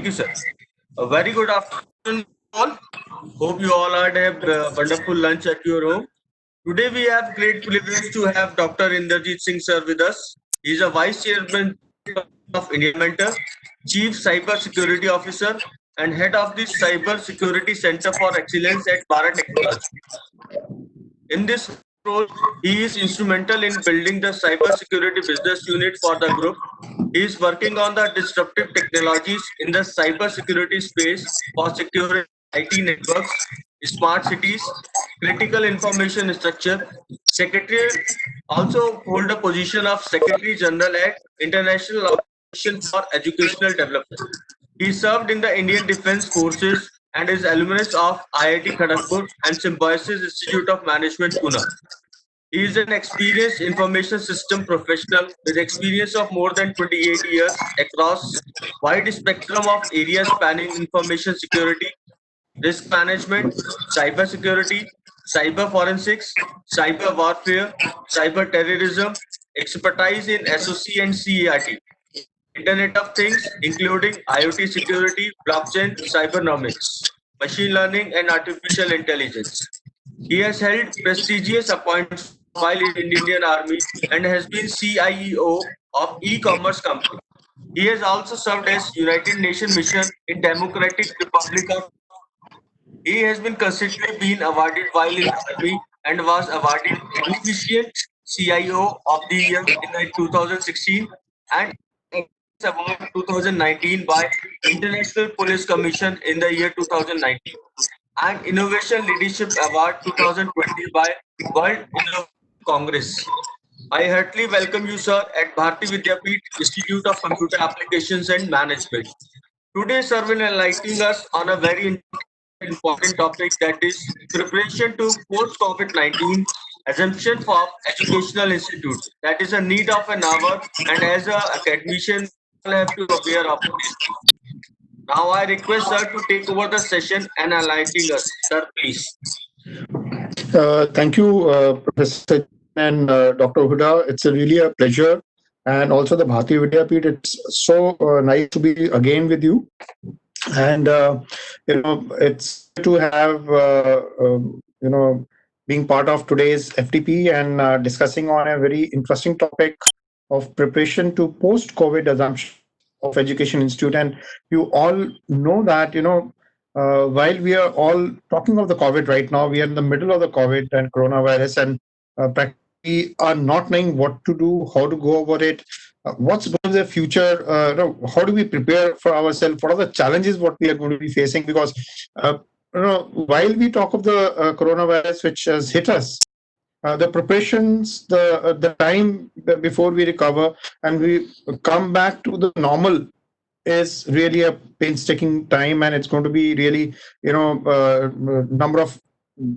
you, sir. A very good afternoon, all. Hope you all had a wonderful lunch at your home. Today, we have great privilege to have Dr. Inderjeet Singh, sir, with us. He is a Vice Chairman of Enrollment, Chief Cyber Security Officer, and Head of the Cyber Security Center for Excellence at Bharat Technology. In this role, he is instrumental in building the cybersecurity business unit for the group. He is working on the disruptive technologies in the cybersecurity space for securing IT networks, smart cities, critical information structure. Secretary also hold a position of Secretary General at International Organization for Educational Development. He served in the Indian Defence Forces and is alumnus of IIT Kharagpur and Symbiosis Institute of Management, Pune. He is an experienced information system professional with experience of more than 28 years across wide spectrum of areas spanning information security, risk management, cyber security, cyber forensics, cyber warfare, cyber terrorism, expertise in SOC and CERT, Internet of Things, including IoT security, blockchain, cybernomics, machine learning, and artificial intelligence. He has held prestigious appointments while in Indian Army and has been CIO of e-commerce company. He has also served as United Nations Mission in Democratic Republic of. He has been consistently been awarded while in Army and was awarded Magnificent CIO of the Year in 2016 and Award 2019 by International Police Commission in the year 2019 and Innovation Leadership Award 2020 by World Innovation Congress. I heartily welcome you, sir, at Bharati Vidyapeeth Institute of Computer Applications and Management. Today, sir will enlighten us on a very important topic, that is preparation to post-COVID-19 assumption for educational institute. That is a need of an hour, and as a academician, we all have to aware of this. Now, I request sir to take over the session and enlighten us. Sir, please. Thank you, Professor and Dr. Huda. It's really a pleasure. And also the Bharati Vidyapeeth. It's so nice to be again with you. And, it's to have, being part of today's FTP and discussing on a very interesting topic of preparation to post-COVID assumption of Education Institute. And you all know that, while we are all talking of the COVID right now, we are in the middle of the COVID and coronavirus, and practically are not knowing what to do, how to go about it, what's going to be the future, how do we prepare for ourselves, what are the challenges what we are going to be facing, because while we talk of the coronavirus which has hit us, the preparations, the time before we recover and we come back to the normal is really a painstaking time, and it's going to be really number of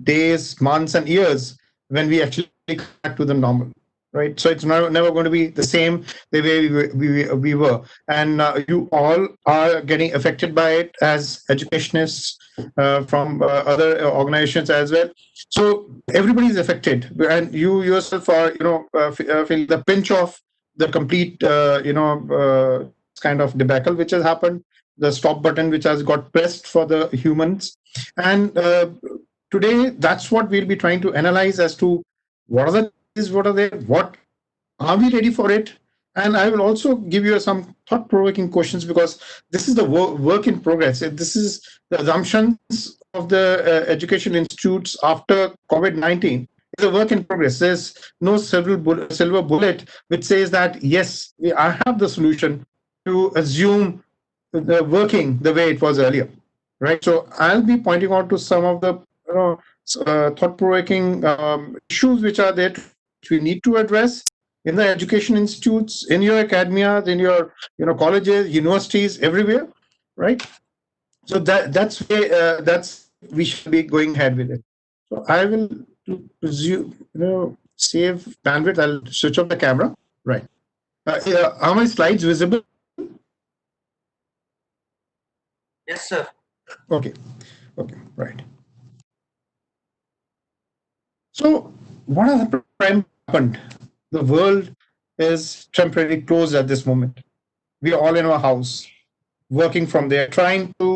days, months, and years when we actually come back to the normal. Right, so it's never going to be the same the way we were, and you all are getting affected by it as educationists from other organizations as well. So everybody is affected, and you yourself are feel the pinch of the complete kind of debacle which has happened, the stop button which has got pressed for the humans, and today that's what we'll be trying to analyze as to what are the what are they, what are we ready for it, and I will also give you some thought-provoking questions, because this is the work in progress. This is the assumptions of the education institutes after COVID-19. It's a work in progress. There's no silver bullet which says that yes, I have the solution to assume the working the way it was earlier, right? So I'll be pointing out to some of the thought-provoking issues which are there, which we need to address in the education institutes, in your academia, in your colleges, universities, everywhere, right? So that's where that's we should be going ahead with it. So I will presume, save bandwidth. I'll switch off the camera. Right. Are my slides visible? Yes, sir. Okay. Right. So what has happened? The world is temporarily closed at this moment. We are all in our house. working from there, trying to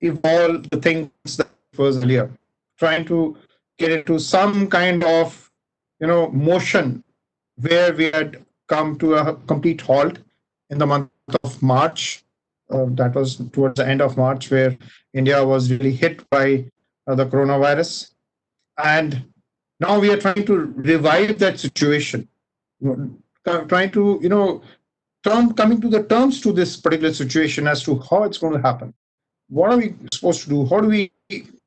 evolve the things that was earlier, trying to get into some kind of motion where we had come to a complete halt in the month of March. That was towards the end of March, where India was really hit by the coronavirus, and now we are trying to revive that situation, trying to coming to the terms to this particular situation as to how it's going to happen. What are we supposed to do? How do we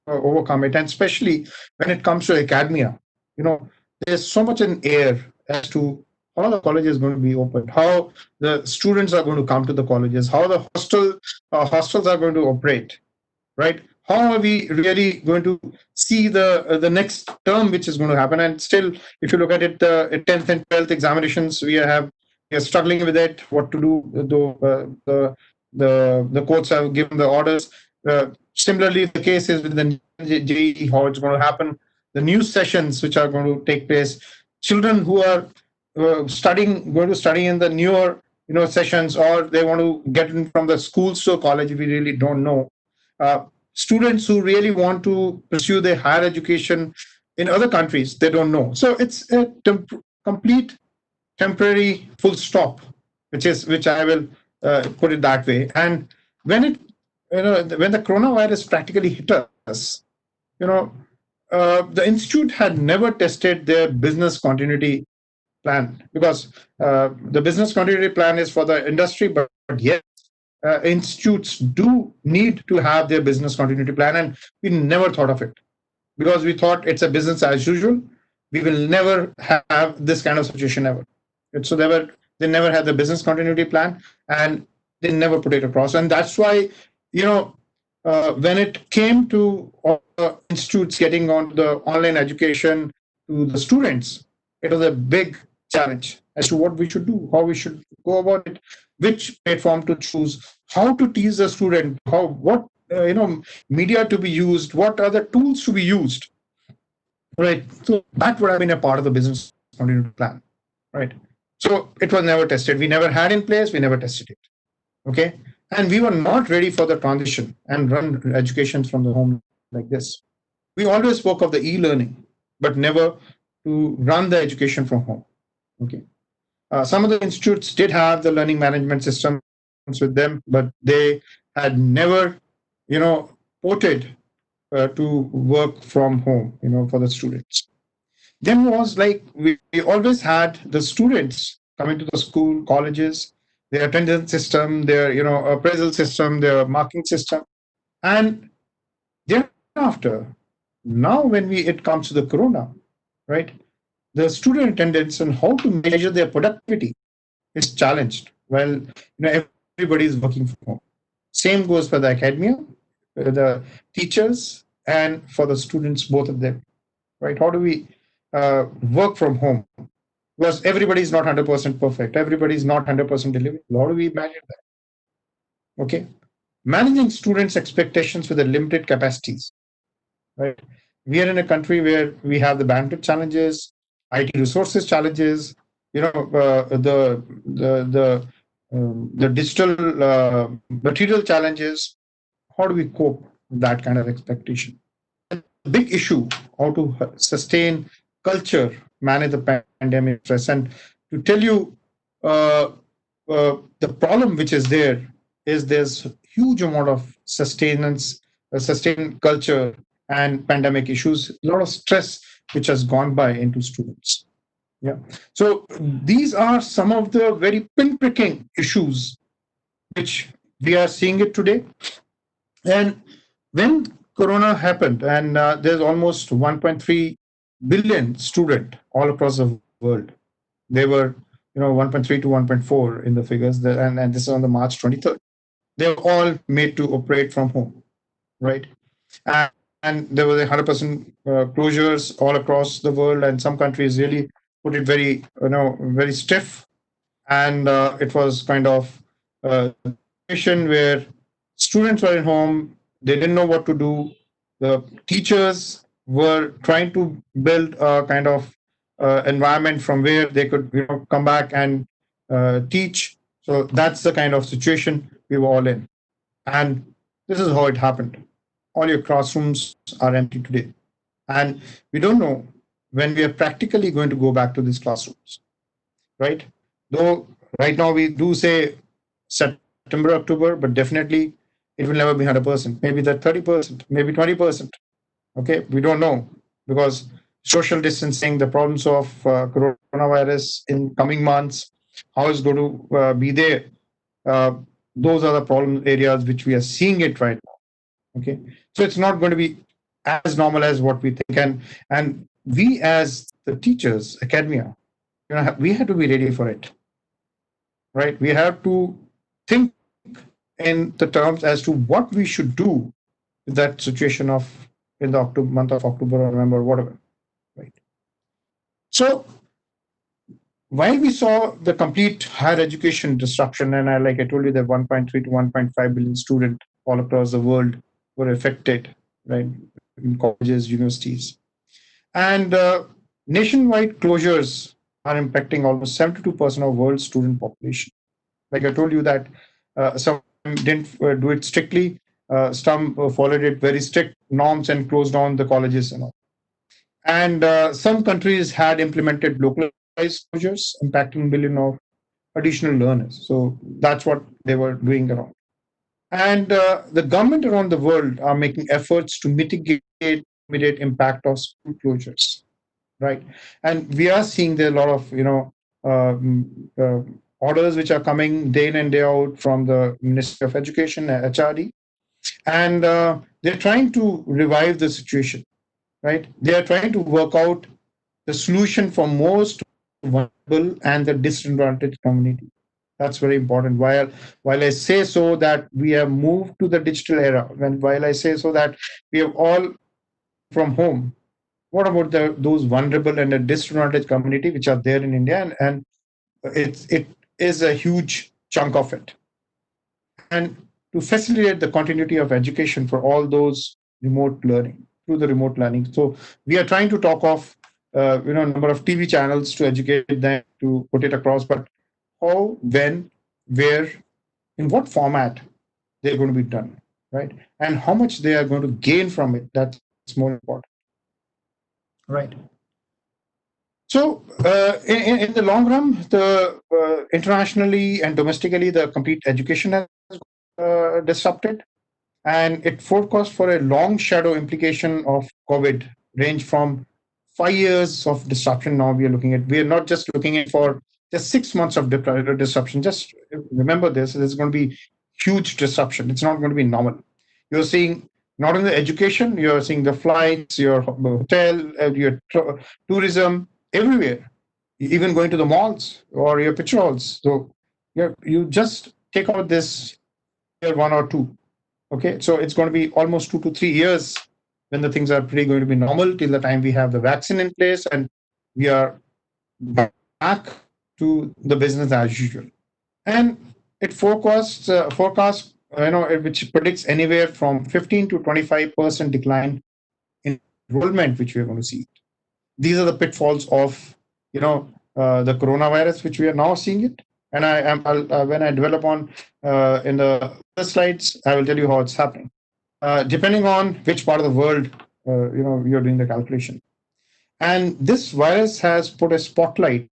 overcome it? And especially when it comes to academia, you know, there's so much in air as to how the college is going to be opened, how the students are going to come to the colleges, how the hostels are going to operate, right? How are we really going to see the next term which is going to happen? And still, if you look at it, the 10th and 12th examinations, we are struggling with it. What to do? The courts have given the orders. Similarly, the case is with the JEE, how it's going to happen. The new sessions which are going to take place. Children who are going to study in the newer sessions, or they want to get in from the schools to a college. We really don't know. Uh, Students who really want to pursue their higher education in other countries, they don't know. So it's a complete temporary full stop, which I will put it that way. And when it when the coronavirus practically hit us, you know the institute had never tested their business continuity plan, because the business continuity plan is for the industry, but yes, institutes do need to have their business continuity plan, and we never thought of it, because we thought it's a business as usual. We will never have this kind of situation ever. So they never had the business continuity plan, and they never put it across. And that's why, you know, when it came to all the institutes getting on the online education to the students, it was a big challenge as to what we should do, how we should go about it, which platform to choose, how to teach the student, how what media to be used, what are the tools to be used, right? So that would have been a part of the business continuity plan, right? So it was never tested. We never had in place. We never tested it. Okay, and we were not ready for the transition and run education from the home like this. We always spoke of the e-learning, but never to run the education from home. Okay, some of the institutes did have the learning management systems with them, but they had never, ported to work from home, for the students. Then was like we always had the students coming to the school, colleges, their attendance system, their appraisal system, their marking system, and thereafter, now when we it comes to the corona, right? The student attendance and how to measure their productivity is challenged. Well, everybody is working from home. Same goes for the academia, the teachers, and for the students, both of them, right? How do we work from home? Because everybody is not 100% perfect. Everybody is not 100% delivery. How do we manage that? Okay. Managing students' expectations with the limited capacities, right? We are in a country where we have the bandwidth challenges, IT resources challenges, the digital material challenges. How do we cope with that kind of expectation? And the big issue, how to sustain culture, manage the pandemic stress. And to tell you, uh, the problem which is there is there's huge amount of sustenance, sustain culture and pandemic issues, a lot of stress which has gone by into students. Yeah. So these are some of the very pinpricking issues which we are seeing it today. And when Corona happened, and there's almost 1.3 billion student all across the world. They were, 1.3 to 1.4 in the figures, and this is on the March 23rd. They were all made to operate from home, right? And there was 100% closures all across the world, and some countries really put it very, very stiff, and it was kind of the situation where students were at home, they didn't know what to do. The teachers were trying to build a kind of environment from where they could come back and teach. So that's the kind of situation we were all in. And this is how it happened. All your classrooms are empty today. And we don't know when we are practically going to go back to these classrooms, right? Though right now we do say September, October, but definitely it will never be 100%. Maybe that 30%, maybe 20%. Okay, we don't know because social distancing, the problems of coronavirus in coming months, how it's going to be there. Uh, those are the problem areas which we are seeing it right now. Okay, so it's not going to be as normal as what we think, and we as the teachers, academia, we have to be ready for it, right? We have to think in the terms as to what we should do in that situation of in the month of October or November, whatever, right? So while we saw the complete higher education disruption, and like I told you, that 1.3 to 1.5 billion students all across the world were affected, right, in colleges, universities, and nationwide closures are impacting almost 72% of world student population. Like I told you that some didn't do it strictly, some followed it very strict norms and closed down the colleges and all. And some countries had implemented localized closures, impacting million of additional learners. So that's what they were doing around. And the government around the world are making efforts to mitigate immediate impact of school closures, right? And we are seeing there a lot of orders which are coming day in and day out from the Ministry of Education, HRD, and they're trying to revive the situation, right? They are trying to work out the solution for most vulnerable and the disadvantaged community. That's very important. While I say so that we have moved to the digital era, while I say so that we have all working from home, what about those vulnerable and the disadvantaged community which are there in India? And it is a huge chunk of it. And to facilitate the continuity of education for all those remote learning through the remote learning. So we are trying to talk of number of TV channels to educate them to put it across, but how, when, where, in what format they're going to be done, right? And how much they are going to gain from it. That's more important, right? So, in the long run, the internationally and domestically, the complete education has disrupted, and it forecast for a long shadow implication of COVID range from 5 years of disruption. Now we are not just looking at for just 6 months of disruption. Just remember this: there's going to be huge disruption. It's not going to be normal. You're seeing not only education, you're seeing the flights, your hotel, your tourism, everywhere, even going to the malls or your patrols. So you just take out this year one or two. Okay, so it's going to be almost 2 to 3 years when the things are pretty going to be normal till the time we have the vaccine in place and we are back to the business as usual. And it forecasts which predicts anywhere from 15 to 25% decline in enrollment, which we are going to see. These are the pitfalls of the coronavirus, which we are now seeing it. And when I develop on in the other slides, I will tell you how it's happening. Depending on which part of the world you're doing the calculation. And this virus has put a spotlight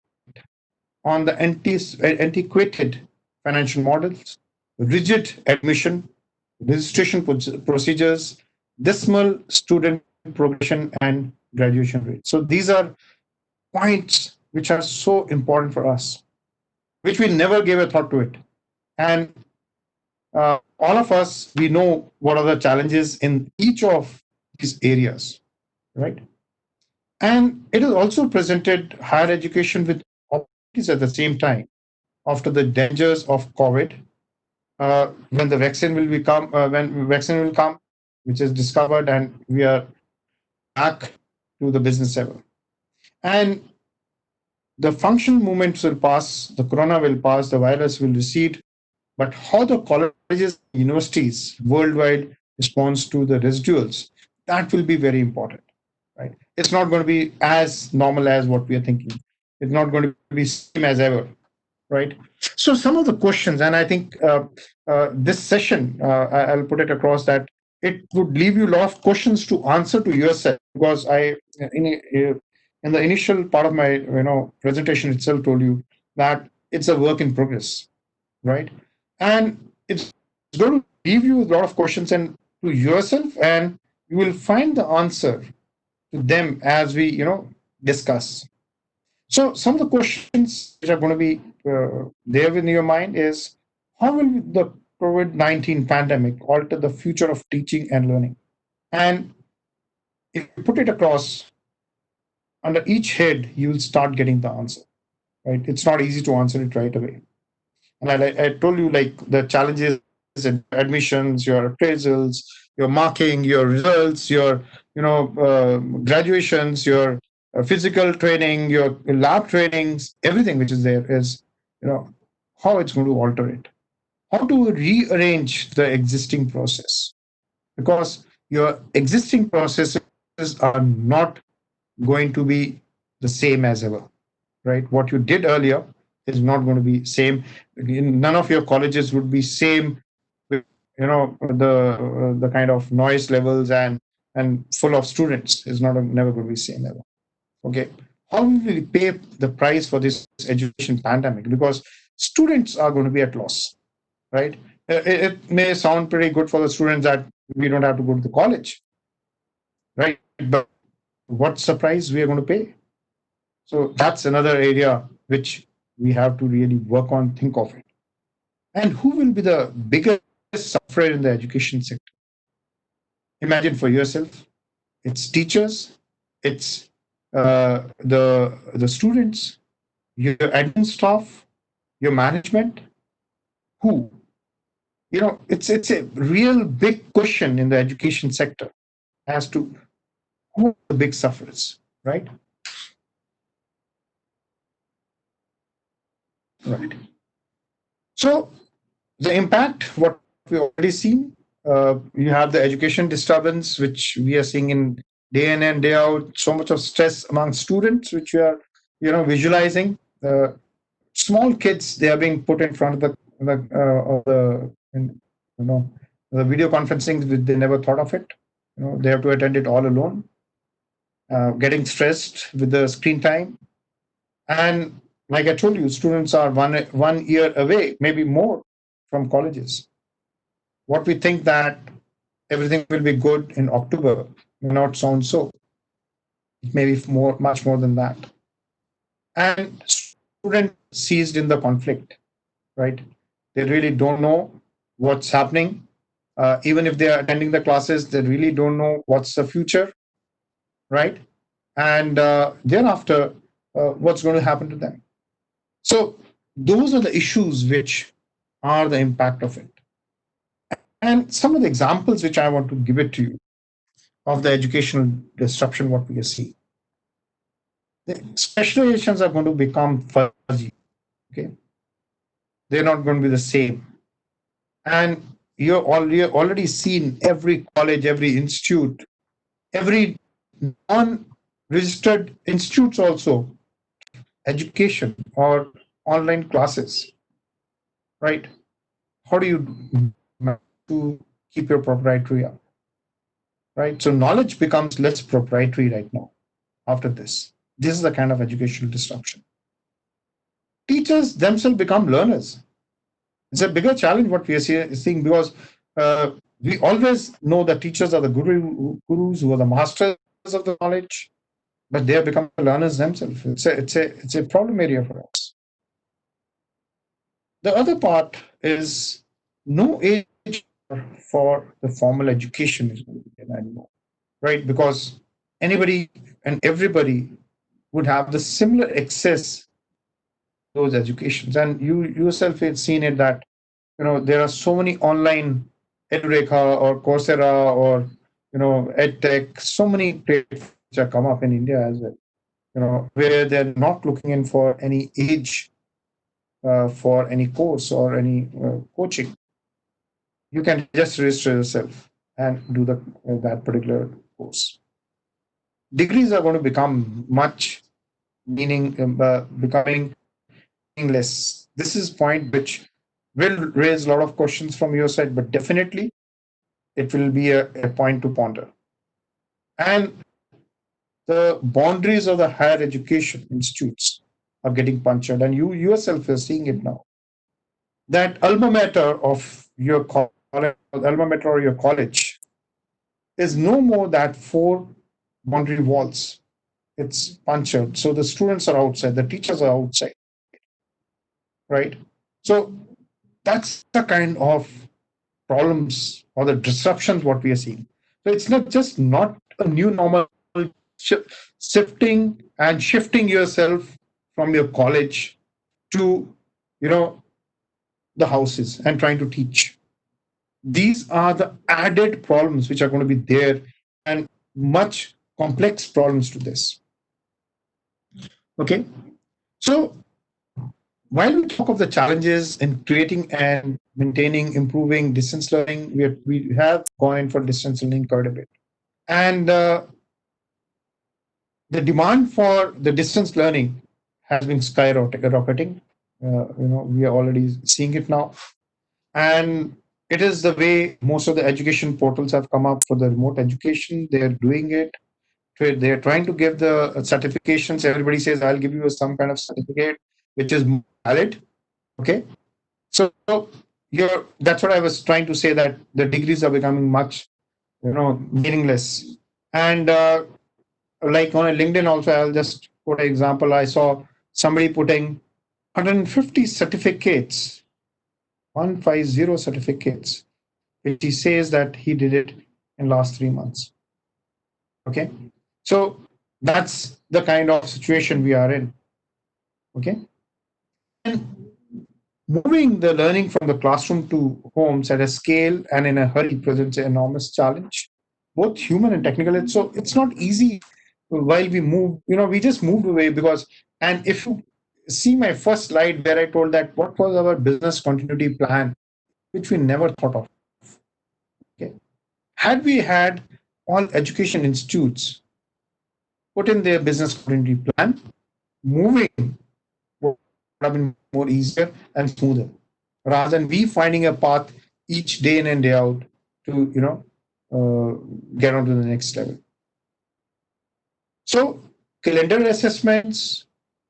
on the antiquated financial models, rigid admission, registration procedures, dismal student progression, and graduation rates. So these are points which are so important for us, which we never gave a thought to it. And all of us, we know what are the challenges in each of these areas, right? And it has also presented higher education with opportunities at the same time after the dangers of COVID. When the vaccine will become, when vaccine will come, which is discovered, and we are back to the business level. And the functional movements will pass, the corona will pass, the virus will recede, but how the colleges and universities worldwide responds to the residuals, that will be very important, right? It's not going to be as normal as what we are thinking. It's not going to be same as ever. right? So some of the questions, and I think this session, I'll put it across that it would leave you a lot of questions to answer to yourself, because I in the initial part of my presentation itself told you that it's a work in progress, right? And it's going to leave you a lot of questions and to yourself, and you will find the answer to them as we discuss. So some of the questions which are going to be there in your mind is, how will the COVID-19 pandemic alter the future of teaching and learning? And if you put it across under each head, you will start getting the answer. Right? It's not easy to answer it right away. And I told you, like, the challenges in admissions, your appraisals, your marking, your results, your graduations, your physical training, your lab trainings, everything which is there is how it's going to alter it, how to rearrange the existing process, because your existing processes are not going to be the same as ever, right? What you did earlier is not going to be same. None of your colleges would be same with the kind of noise levels and full of students is not never going to be same ever. Okay, how will we pay the price for this education pandemic? Because students are going to be at loss, right? It may sound pretty good for the students that we don't have to go to the college, right? But what surprise we are going to pay? So that's another area which we have to really work on, think of it. And who will be the biggest sufferer in the education sector? Imagine for yourself. It's teachers, it's the students, your admin staff, your management. Who? It's a real big question in the education sector as to who are the big sufferers, right? Right. So the impact, what we already seen, you have the education disturbance, which we are seeing in day in and day out, so much of stress among students, which we are visualizing. Small kids, they are being put in front of you know the video conferencing, they never thought of it. They have to attend it all alone, getting stressed with the screen time. And like I told you, students are one year away, maybe more, from colleges. What we think that everything will be good in October may not sound so. It may be much more than that. And students seized in the conflict, right? They really don't know what's happening. Even if they are attending the classes, they really don't know what's the future, right? And thereafter, what's going to happen to them? So those are the issues which are the impact of it. And some of the examples which I want to give it to you of the educational disruption, what we see. The specializations are going to become fuzzy. Okay, they're not going to be the same. And you're already seen every college, every institute, every non-registered institutes also education or online classes, right? How do you to keep your proprietary up, right? So knowledge becomes less proprietary right now after this. This is the kind of educational disruption. Teachers themselves become learners. It's a bigger challenge what we are seeing, because uh, we always know that teachers are the gurus who are the masters of the knowledge, but they have become the learners themselves. It's a problem area for us. The other part is no age for the formal education is going to be there anymore, right? Because anybody and everybody would have the similar access to those educations. And you yourself have seen it that there are so many online edureka or Coursera or edtech, so many platforms which have come up in India as well, where they're not looking in for any age for any course or any coaching. You can just register yourself and do that particular course. Degrees are going to become much becoming meaningless this is point which will raise a lot of questions from your side, but definitely it will be a point to ponder. And the boundaries of the higher education institutes are getting punctured, and you yourself are seeing it now. That alma mater of your college, alma mater or your college, is no more that four boundary walls. It's punctured. So the students are outside, the teachers are outside, right? So that's the kind of problems or the disruptions what we are seeing. So it's not just not a new normal, shifting and shifting yourself from your college to, you know, the houses and trying to teach. These are the added problems which are going to be there, and much complex problems to this. Okay. So while we talk of the challenges in creating and maintaining, improving distance learning, we have gone in for distance learning quite a bit. And the demand for the distance learning has been skyrocketing. We are already seeing it now. And it is the way most of the education portals have come up for the remote education. They are doing it. They are trying to give the certifications. Everybody says, I'll give you some kind of certificate which is valid. Okay. So that's what I was trying to say, that the degrees are becoming much, meaningless. And like on a LinkedIn also, I'll just put an example. I saw somebody putting 150 certificates, 150 certificates, which he says that he did it in last 3 months. Okay. So that's the kind of situation we are in. Okay. And moving the learning from the classroom to homes at a scale and in a hurry presents an enormous challenge, both human and technical. So it's not easy while we move. We just moved away because, and if you see my first slide where I told that what was our business continuity plan, which we never thought of. Okay. Had we had all education institutes put in their business continuity plan, moving would have been more easier and smoother, rather than we finding a path each day in and day out to get on to the next level. So calendar assessments,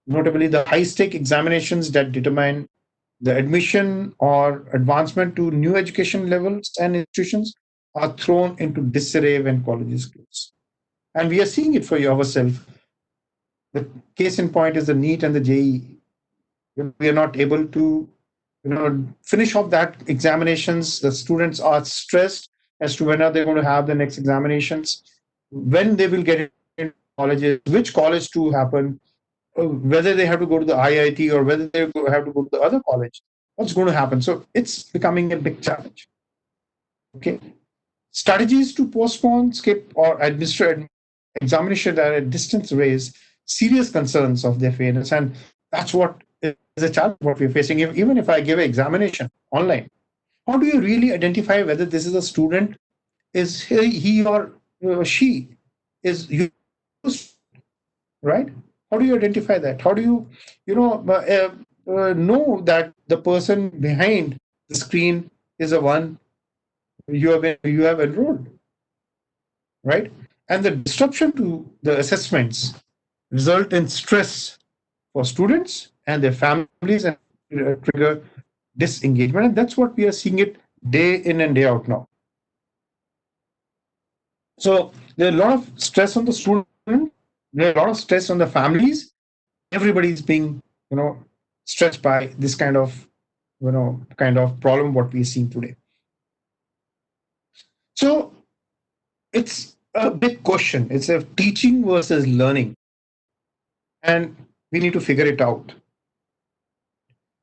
notably the high stake examinations that determine the admission or advancement to new education levels and institutions, are thrown into disarray when colleges close. And we are seeing it for ourselves. The case in point is the NEET and the JEE. We are not able to finish off that examinations. The students are stressed as to when are they going to have the next examinations, when they will get into colleges, which college to happen, whether they have to go to the IIT or whether they have to go to the other college, what's going to happen. So it's becoming a big challenge. Okay. Strategies to postpone, skip, or administer examination at a distance raise serious concerns of their fairness. And that's what is a challenge what we're facing. Even if I give an examination online, how do you really identify whether this is a student, is he or she is used, right? How do you identify that? How do know that the person behind the screen is the one you have enrolled, right? And the disruption to the assessments result in stress for students and their families and trigger disengagement. And that's what we are seeing it day in and day out now. So there's a lot of stress on the student, there's a lot of stress on the families. Everybody's being, stressed by this kind of problem what we're seeing today. So it's a big question. It's a teaching versus learning, and we need to figure it out.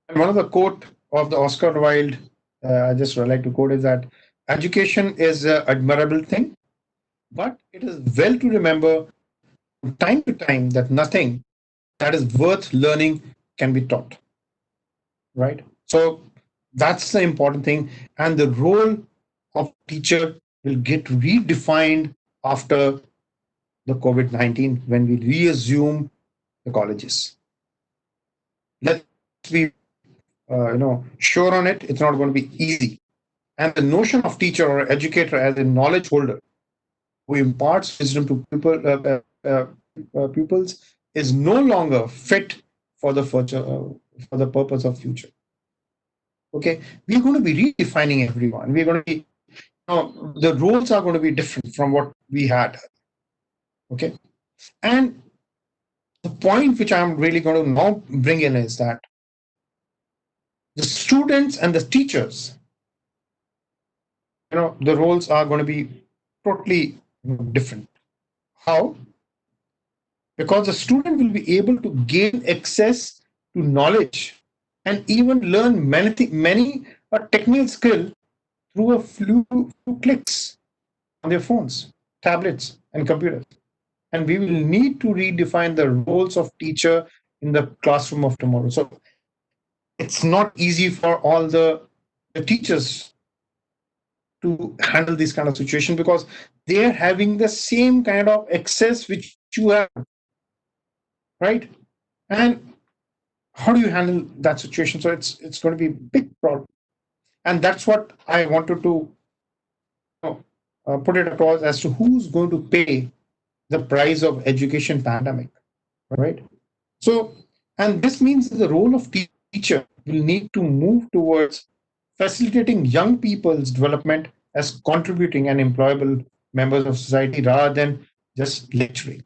And one of the quote of the Oscar Wilde, I just like to quote, is that education is an admirable thing, but it is well to remember from time to time that nothing that is worth learning can be taught. Right? So that's the important thing. And the role of teacher will get redefined after the COVID-19 when we reassume the colleges. Let's be sure on it, it's not going to be easy. And the notion of teacher or educator as a knowledge holder who imparts wisdom to pupils is no longer fit for the future, for the purpose of future. Okay, we're going to be redefining everyone. We're going to be, the roles are going to be different from what we had. Okay, and the point which I'm really going to now bring in is that the students and the teachers, the roles are going to be totally different. How? Because the student will be able to gain access to knowledge and even learn many a technical skill through a few clicks on their phones, tablets, and computers. And we will need to redefine the roles of teacher in the classroom of tomorrow. So it's not easy for all the teachers to handle this kind of situation because they're having the same kind of access which you have, right? And how do you handle that situation? So it's going to be a big problem, and that's what I wanted to put it across as to who's going to pay the price of education pandemic, right? So, and this means that the role of teacher will need to move towards facilitating young people's development as contributing and employable members of society rather than just lecturing.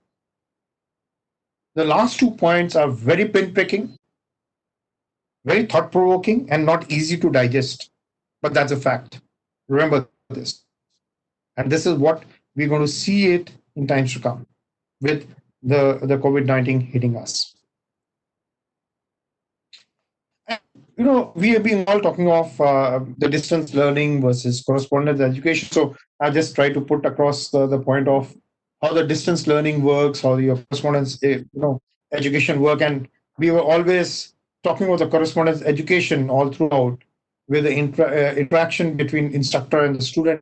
The last 2 points are very pinpricking, very thought provoking, and not easy to digest. But that's a fact. Remember this. And this is what we're going to see it in times to come with the COVID-19 hitting us. And, we have been all talking of the distance learning versus correspondence education. So I just try to put across the point of how the distance learning works, how your correspondence, education work. And we were always talking about the correspondence education all throughout, where the interaction between instructor and the student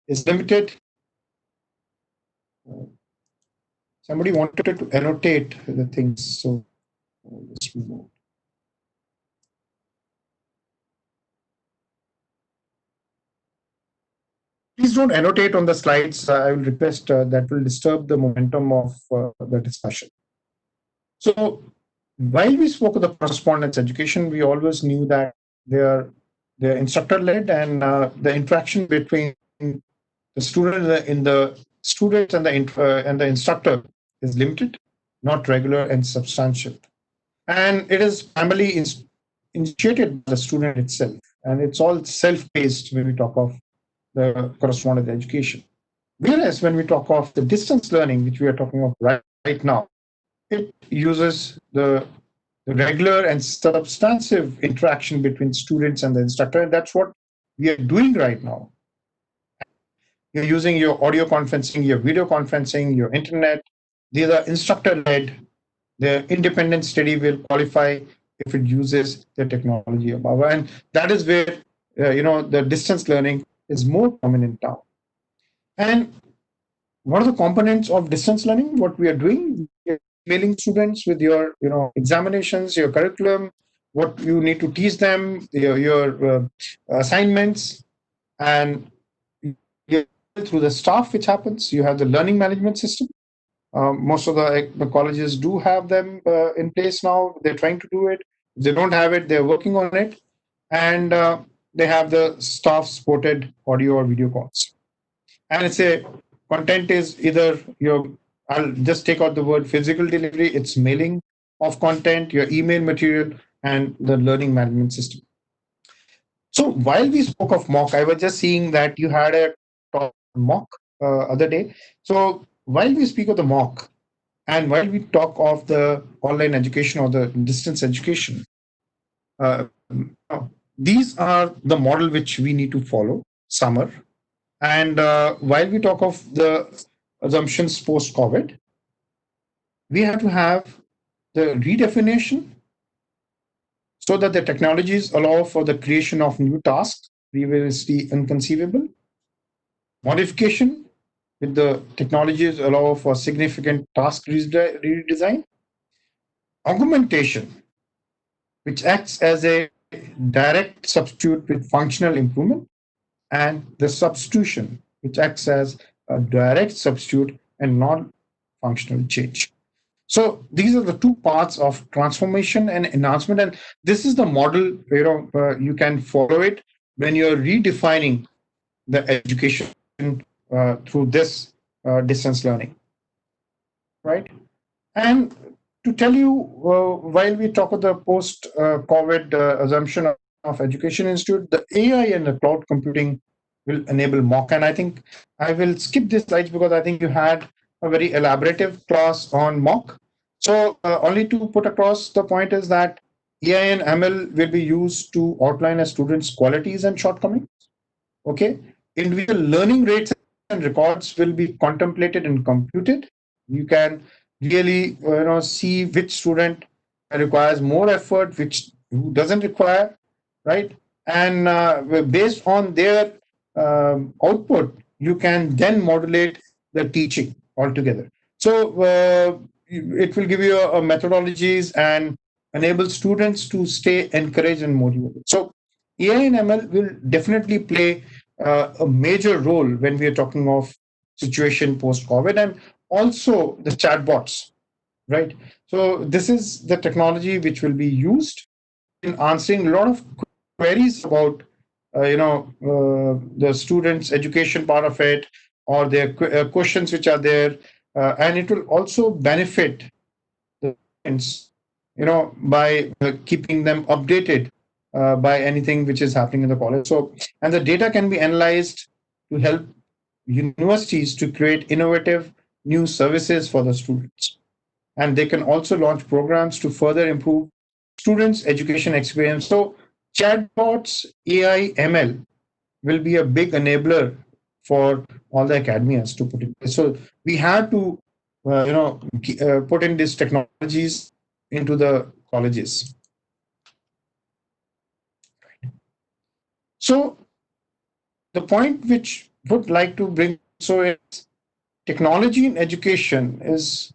is limited. Somebody wanted to annotate the things, so let's move on. Please don't annotate on the slides. I will request that will disturb the momentum of the discussion. So, while we spoke of the correspondence education, we always knew that they're instructor led, and the interaction between the student in the students and the instructor is limited, not regular and substantial. And it is primarily initiated by the student itself, and it's all self-paced when we talk of the correspondence education. Whereas when we talk of the distance learning, which we are talking of right now, it uses the regular and substantive interaction between students and the instructor, and that's what we are doing right now. You're using your audio conferencing, your video conferencing, your internet. These are instructor-led. The independent study will qualify if it uses the technology above, and that is where the distance learning is more prominent now. And what are the components of distance learning? What we are doing, we are emailing students with your examinations, your curriculum, what you need to teach them, your assignments, and through the staff, which happens. You have the learning management system. Most of the colleges do have them in place now. They're trying to do it. If they don't have it, they're working on it. And they have the staff supported audio or video calls. And it's a content is either I'll just take out the word physical delivery, it's mailing of content, your email material, and the learning management system. So while we spoke of mock, I was just seeing that you had a talk mock other day. So while we speak of the mock, and while we talk of the online education or the distance education, uh, these are the model which we need to follow, summer. And while we talk of the assumptions post-COVID, we have to have the redefinition so that the technologies allow for the creation of new tasks previously inconceivable, modification with the technologies allow for significant task redesign, augmentation, which acts as a direct substitute with functional improvement, and the substitution, which acts as a direct substitute and non-functional change. So these are the two parts of transformation and enhancement, and this is the model you can follow it when you're redefining the education through this distance learning, right? And to tell you, while we talk of the post-COVID assumption of Education Institute, the AI and the cloud computing will enable mock. And I think I will skip this slides because I think you had a very elaborative class on mock. So only to put across the point is that AI and ML will be used to outline a student's qualities and shortcomings. Okay, individual learning rates and records will be contemplated and computed. You can really see which student requires more effort, which who doesn't require, right? And based on their output, you can then modulate the teaching altogether. So it will give you a methodologies and enable students to stay encouraged and motivated. So AI and ML will definitely play a major role when we are talking of situation post COVID, and also the chatbots, right? So this is the technology which will be used in answering a lot of queries about the students education part of it, or their questions which are there, and it will also benefit the students, by keeping them updated by anything which is happening in the college. So, and the data can be analyzed to help universities to create innovative new services for the students. And they can also launch programs to further improve students' education experience. So, chatbots, AI, ML will be a big enabler for all the academias to put in place. So, we have to, put in these technologies into the colleges. So, the point which would like to bring so is technology in education is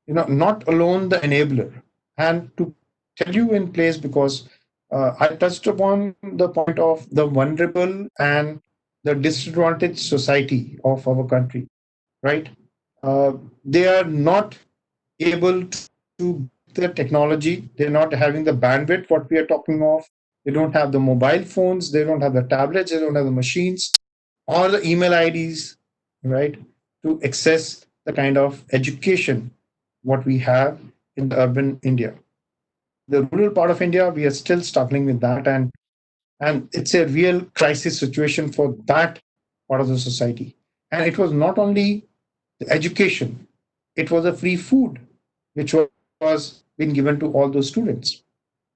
not alone the enabler, and to tell you in place because I touched upon the point of the vulnerable and the disadvantaged society of our country, right? They are not able to get the technology, they're not having the bandwidth what we are talking of, they don't have the mobile phones, they don't have the tablets, they don't have the machines or the email IDs, right, to access the kind of education what we have in the urban India. The rural part of India, we are still struggling with that, and it's a real crisis situation for that part of the society. And it was not only the education, it was a free food which was being given to all those students,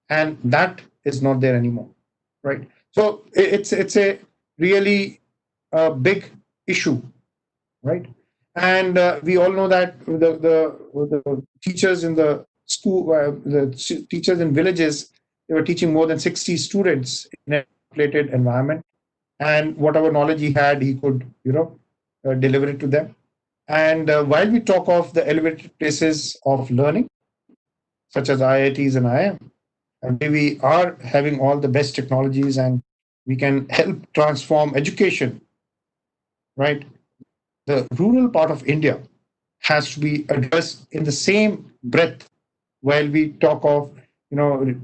and that is not there anymore, right? So it's a really big issue, right? And we all know that the teachers in the school, teachers in villages, they were teaching more than 60 students in a calculated environment, and whatever knowledge he had, he could deliver it to them. And while we talk of the elevated places of learning, such as IITs and IIM, where we are having all the best technologies and we can help transform education, right? The rural part of India has to be addressed in the same breath while we talk of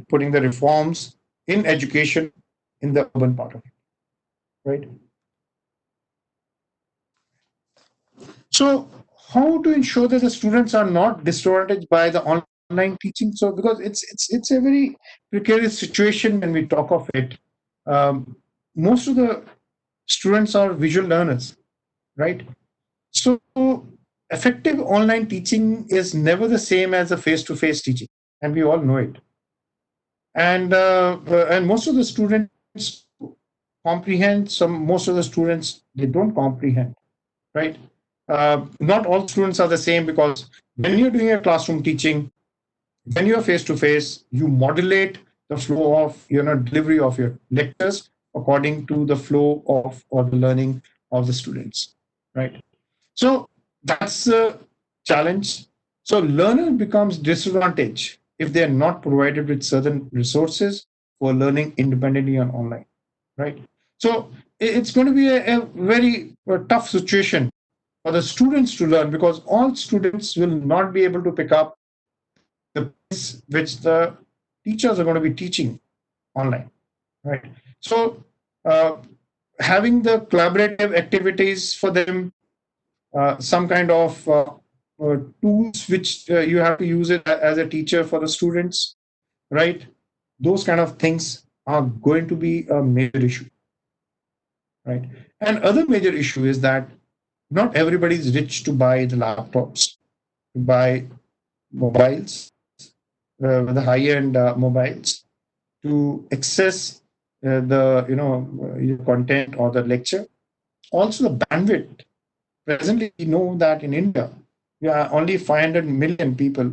putting the reforms in education in the urban part of it, right? So how to ensure that the students are not disadvantaged by the online teaching? So because it's a very precarious situation when we talk of it. Most of the students are visual learners, right? So effective online teaching is never the same as a face-to-face teaching, and we all know it. And most of the students comprehend. Most of the students, they don't comprehend, right? Not all students are the same, because when you're doing a classroom teaching, when you're face to face, you modulate the flow of delivery of your lectures according to the flow of or the learning of the students, right? So that's the challenge. So learner becomes disadvantaged if they are not provided with certain resources for learning independently on online, right? So it's going to be a very tough situation for the students to learn, because all students will not be able to pick up the pace which the teachers are going to be teaching online, right? So uh, having the collaborative activities for them, some kind of tools which you have to use it as a teacher for the students, right? Those kind of things are going to be a major issue, right? And other major issue is that not everybody is rich to buy the laptops, to buy mobiles, the high-end mobiles, to access the your content or the lecture. Also, the bandwidth. Presently, we know that in India, we are only 500 million people,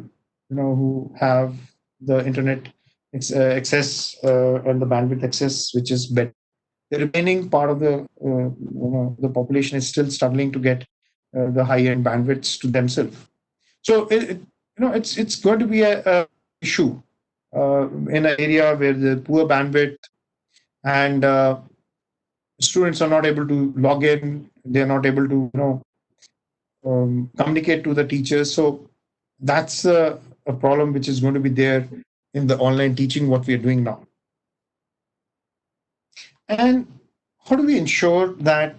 who have the internet access and the bandwidth access, which is better. The remaining part of the population is still struggling to get the high-end bandwidths to themselves. So it's going to be a issue in an area where the poor bandwidth, and students are not able to log in. They're not able to communicate to the teachers. So that's a problem which is going to be there in the online teaching what we are doing now. And how do we ensure that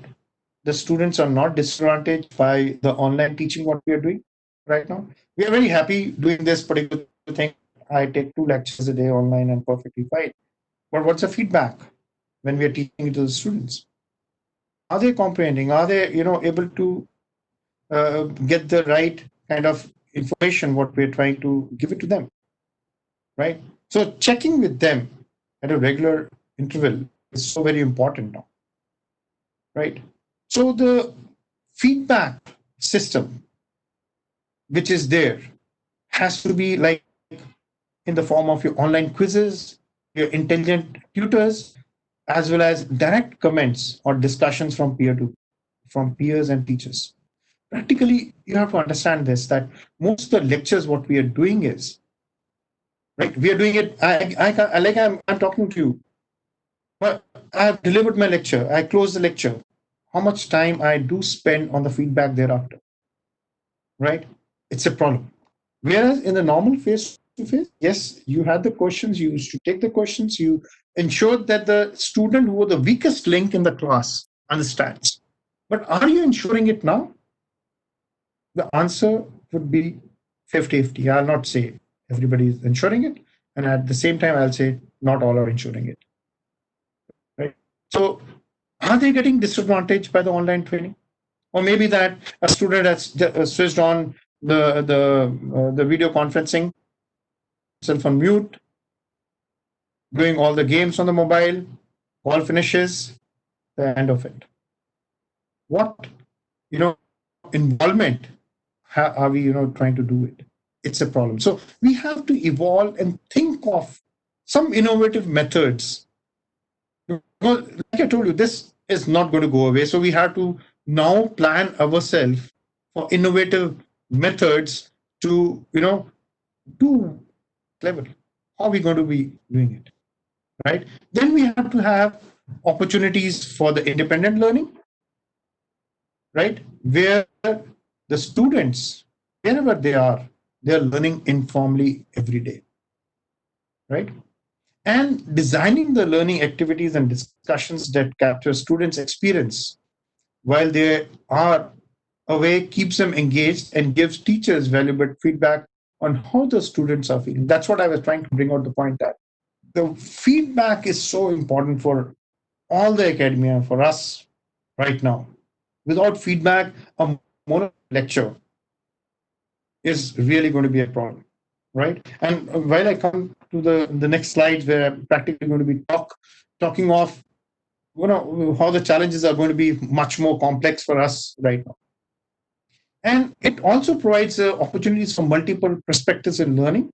the students are not disadvantaged by the online teaching what we are doing right now? We are very happy doing this particular thing. I take 2 lectures a day online and perfectly fine. But what's the feedback when we are teaching it to the students? Are they comprehending? Are they able to get the right kind of information what we're trying to give it to them, right? So checking with them at a regular interval is so very important now, right? So the feedback system which is there has to be like in the form of your online quizzes, your intelligent tutors, as well as direct comments or discussions from peers and teachers. Practically, you have to understand this, that most of the lectures what we are doing is right. We are doing it. I'm talking to you, but I have delivered my lecture. I close the lecture. How much time I do spend on the feedback thereafter, right? It's a problem. Whereas in the normal face to face, yes, you had the questions, you used to take the questions, you ensured that the student who was the weakest link in the class understands. But are you ensuring it now? The answer would be 50-50. I'll not say everybody is ensuring it. And at the same time, I'll say not all are ensuring it. Right. So are they getting disadvantaged by the online training? Or maybe that a student has switched on the video conferencing, self on mute, doing all the games on the mobile, all finishes, the end of it. What involvement are we trying to do it? It's a problem. So we have to evolve and think of some innovative methods, because like I told you, this is not going to go away. So we have to now plan ourselves for innovative methods to do level. How are we going to be doing it, right? Then we have to have opportunities for the independent learning, right? Where the students, wherever they are learning informally every day, right? And designing the learning activities and discussions that capture students' experience while they are away keeps them engaged and gives teachers valuable feedback on how the students are feeling. That's what I was trying to bring out the point, that the feedback is so important for all the academia, for us right now. Without feedback, a mono lecture is really going to be a problem, right? And while I come to the next slides, where I'm practically going to be talking of how the challenges are going to be much more complex for us right now. And it also provides opportunities for multiple perspectives in learning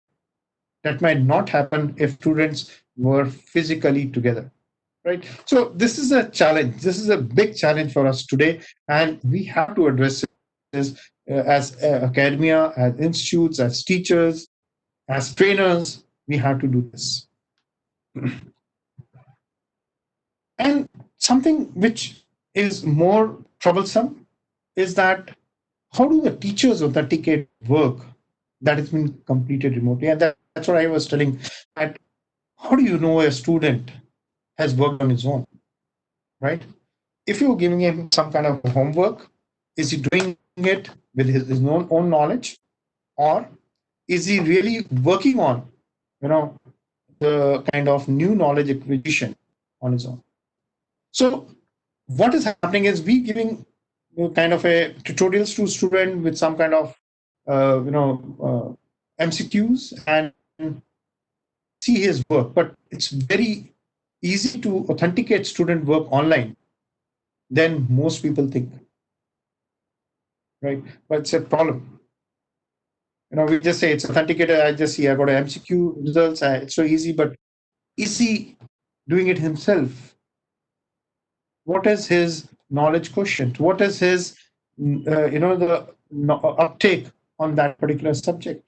that might not happen if students were physically together, right? So this is a challenge. This is a big challenge for us today, and we have to address this as academia, as institutes, as teachers, as trainers. We have to do this. And something which is more troublesome is that how do the teachers authenticate work that has been completed remotely? And that's what I was telling, that how do you know a student has worked on his own, right? If you're giving him some kind of homework, is he doing it with his own knowledge, or is he really working on, you know, the kind of new knowledge acquisition on his own? So what is happening is we giving kind of a tutorials to student with some kind of MCQs and see his work, but it's very easy to authenticate student work online than most people think, right? But it's a problem. We just say it's authenticated. I just see I got a MCQ results. It's so easy, but is he doing it himself? What is his knowledge quotient? What is his, uptake on that particular subject?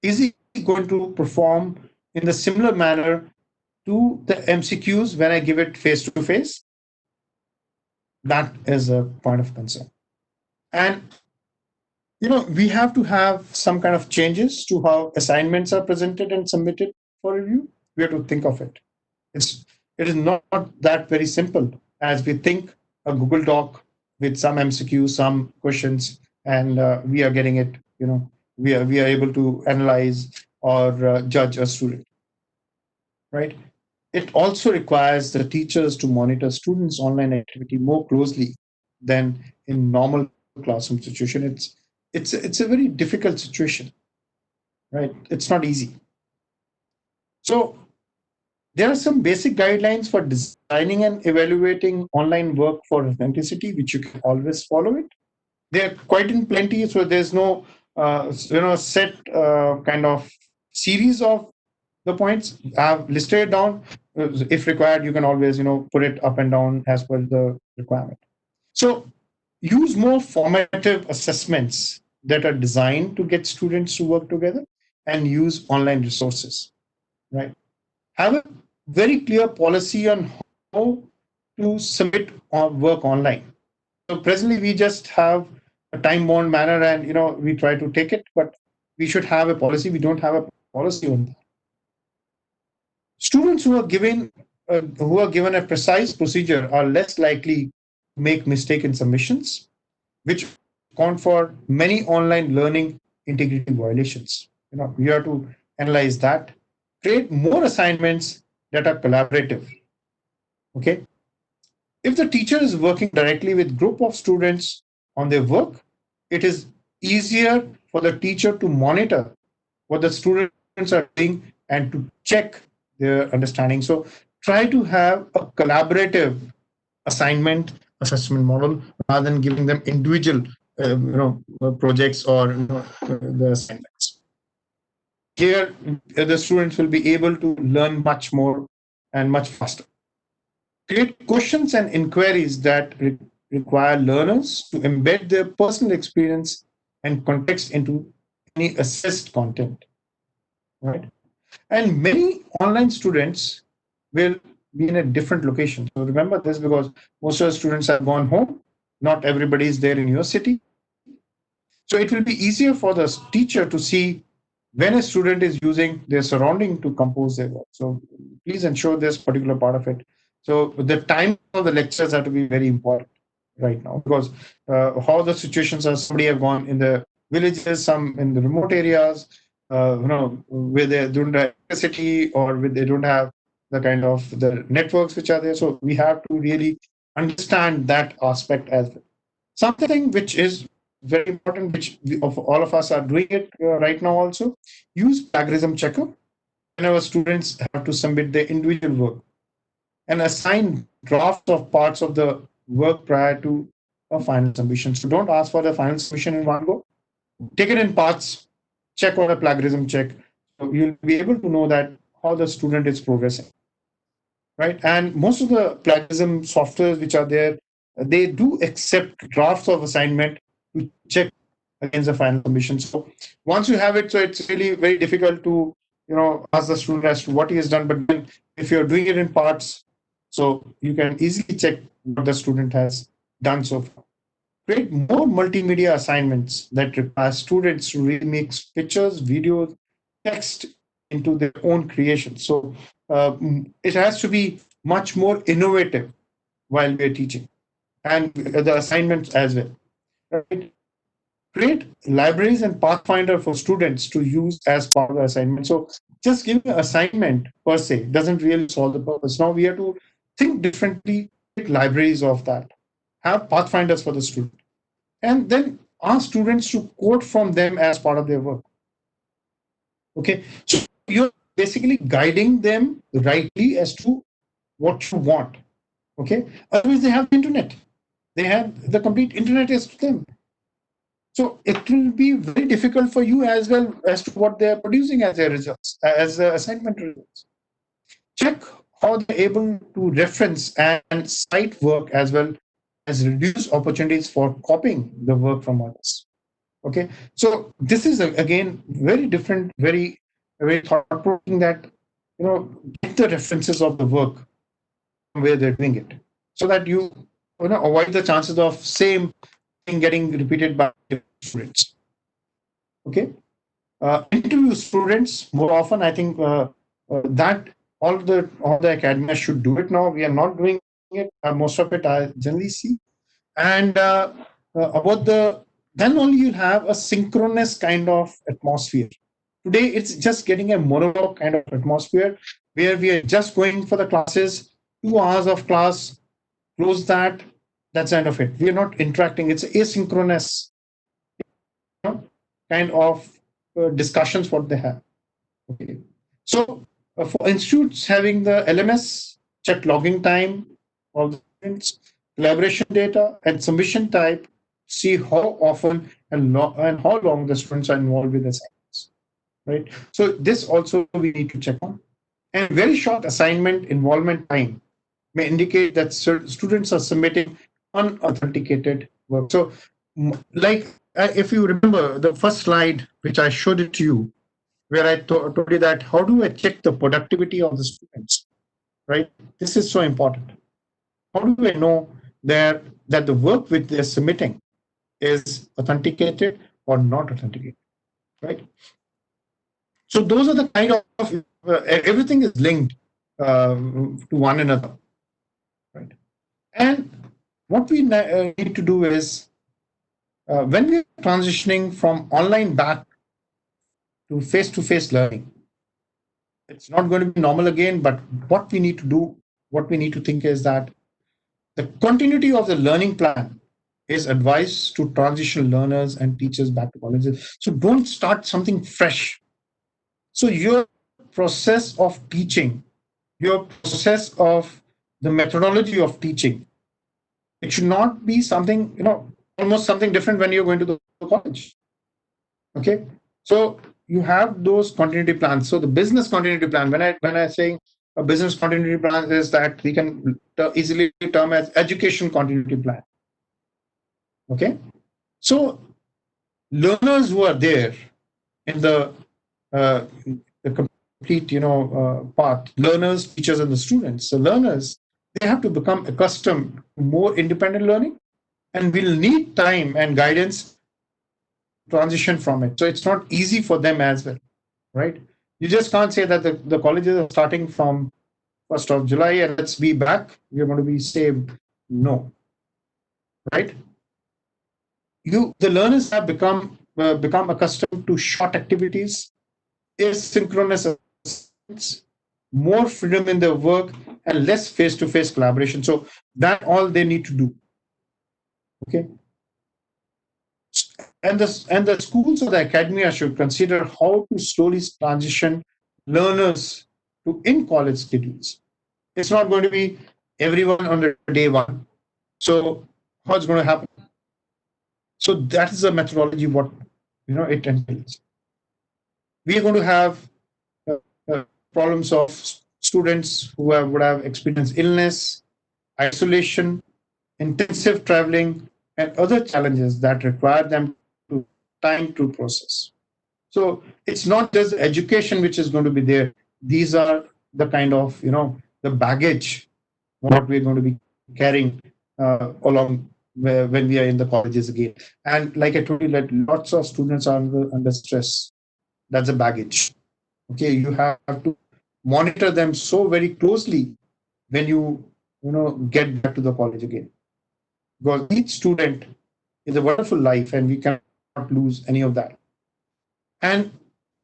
Is he going to perform in the similar manner to the MCQs when I give it face to face? That is a point of concern. And we have to have some kind of changes to how assignments are presented and submitted for review. We have to think of it. It is not that very simple as we think a Google Doc with some MCQ, some questions, and we are getting it. We are able to analyze or judge a student, right? It also requires the teachers to monitor students' online activity more closely than in normal classroom situation. It's a very difficult situation, right? It's not easy. So there are some basic guidelines for designing and evaluating online work for authenticity, which you can always follow it. They're quite in plenty, so there's no set kind of series of the points. I've listed it down. If required, you can always put it up and down as per the requirement. So use more formative assessments that are designed to get students to work together, and use online resources, right? Have a very clear policy on how to submit or work online. So presently we just have a time bound manner, and we try to take it, but we should have a policy. We don't have a policy on that. Students who are given a precise procedure are less likely to make mistaken submissions, which account for many online learning integrity violations. We have to analyze that. Create more assignments that are collaborative. Okay, if the teacher is working directly with group of students on their work, it is easier for the teacher to monitor what the students are doing and to check their understanding. So try to have a collaborative assignment assessment model rather than giving them individual projects or the assignments. Here the students will be able to learn much more and much faster. Create questions and inquiries that require learners to embed their personal experience and context into any assessed content, right? And many online students will be in a different location. So remember this, because most of the students have gone home. Not everybody is there in your city. So it will be easier for the teacher to see when a student is using their surrounding to compose their work. So please ensure this particular part of it. So the timing of the lectures have to be very important right now, because how the situations are, somebody have gone in the villages, some in the remote areas, where they don't have electricity, or where they don't have the kind of the networks which are there. So we have to really understand that aspect as well. Something which is very important, which of all of us are doing it right now also, use plagiarism checker whenever students have to submit their individual work, and assign drafts of parts of the work prior to a final submission. So don't ask for the final submission in one go. Take it in parts, check on a plagiarism check. So you'll be able to know that how the student is progressing, right? And most of the plagiarism softwares which are there, they do accept drafts of assignment to check against the final submission. So once you have it, so it's really very difficult to ask the student as to what he has done. But then if you're doing it in parts, So you can easily check what the student has done so far. Create more multimedia assignments that require students to really mix pictures, videos, text into their own creation. So it has to be much more innovative while we're teaching, and the assignments as well. Right? Create libraries and Pathfinder for students to use as part of the assignment. So just giving an assignment per se doesn't really solve the purpose. Now we have to think differently, create libraries of that, have Pathfinders for the student, and then ask students to quote from them as part of their work. Okay, so you're basically guiding them rightly as to what you want. Okay, otherwise they have the internet. They have the complete internet is to them. So it will be very difficult for you as well as to what they are producing as their results, as assignment results. Check how they're able to reference and cite work as well as reduce opportunities for copying the work from others. Okay, so this is again very different, very thought provoking that get the references of the work from where they're doing it, so that you avoid the chances of same thing getting repeated by students. Okay, interview students more often. I think that all the academia should do it now. We are not doing it. Most of it I generally see. And about the then only you'll have a synchronous kind of atmosphere. Today it's just getting a monologue kind of atmosphere where we are just going for the classes, 2 hours of class, close that. That's the end of it. We are not interacting. It's asynchronous kind of discussions what they have. Okay. So for institutes having the LMS, check logging time of the students, collaboration data, and submission type, see how often and how long the students are involved with the assignments. Right. So this also we need to check on. And very short assignment involvement time may indicate that students are submitting unauthenticated work. So, like if you remember the first slide which I showed it to you, where I told you that how do I check the productivity of the students, right? This is so important. How do I know that the work which they're submitting is authenticated or not authenticated, right? So those are the kind of everything is linked to one another, right? And what we need to do is when we are transitioning from online back to face learning, it's not going to be normal again. But what we need to do, what we need to think is that the continuity of the learning plan is advice to transitional learners and teachers back to colleges. So don't start something fresh. So your process of teaching, your process of the methodology of teaching, it should not be something, almost something different when you're going to the college. Okay. So you have those continuity plans. So the business continuity plan, when I say a business continuity plan, is that we can easily term as education continuity plan. Okay. So learners who are there in uh, the complete path, learners, teachers, and the students. So learners, they have to become accustomed to more independent learning, and will need time and guidance transition from it. So it's not easy for them as well, right? You just can't say that the colleges are starting from 1st of July and let's be back. We're going to be same. No, right? The learners have become accustomed to short activities, asynchronous assignments, more freedom in their work, and less face-to-face collaboration. So that all they need to do. Okay. And the schools or the academia should consider how to slowly transition learners to in-college schedules. It's not going to be everyone on the day one. So how it's going to happen? So that is a methodology what it entails. We are going to have uh, problems of students who would have experienced illness, isolation, intensive traveling, and other challenges that require them to time to process. So it's not just education which is going to be there. These are the kind of the baggage what we're going to be carrying along when we are in the colleges again. And like I told you, that lots of students are under stress. That's a baggage. Okay, you have to monitor them so very closely when you get back to the college again, because each student is a wonderful life and we cannot lose any of that. And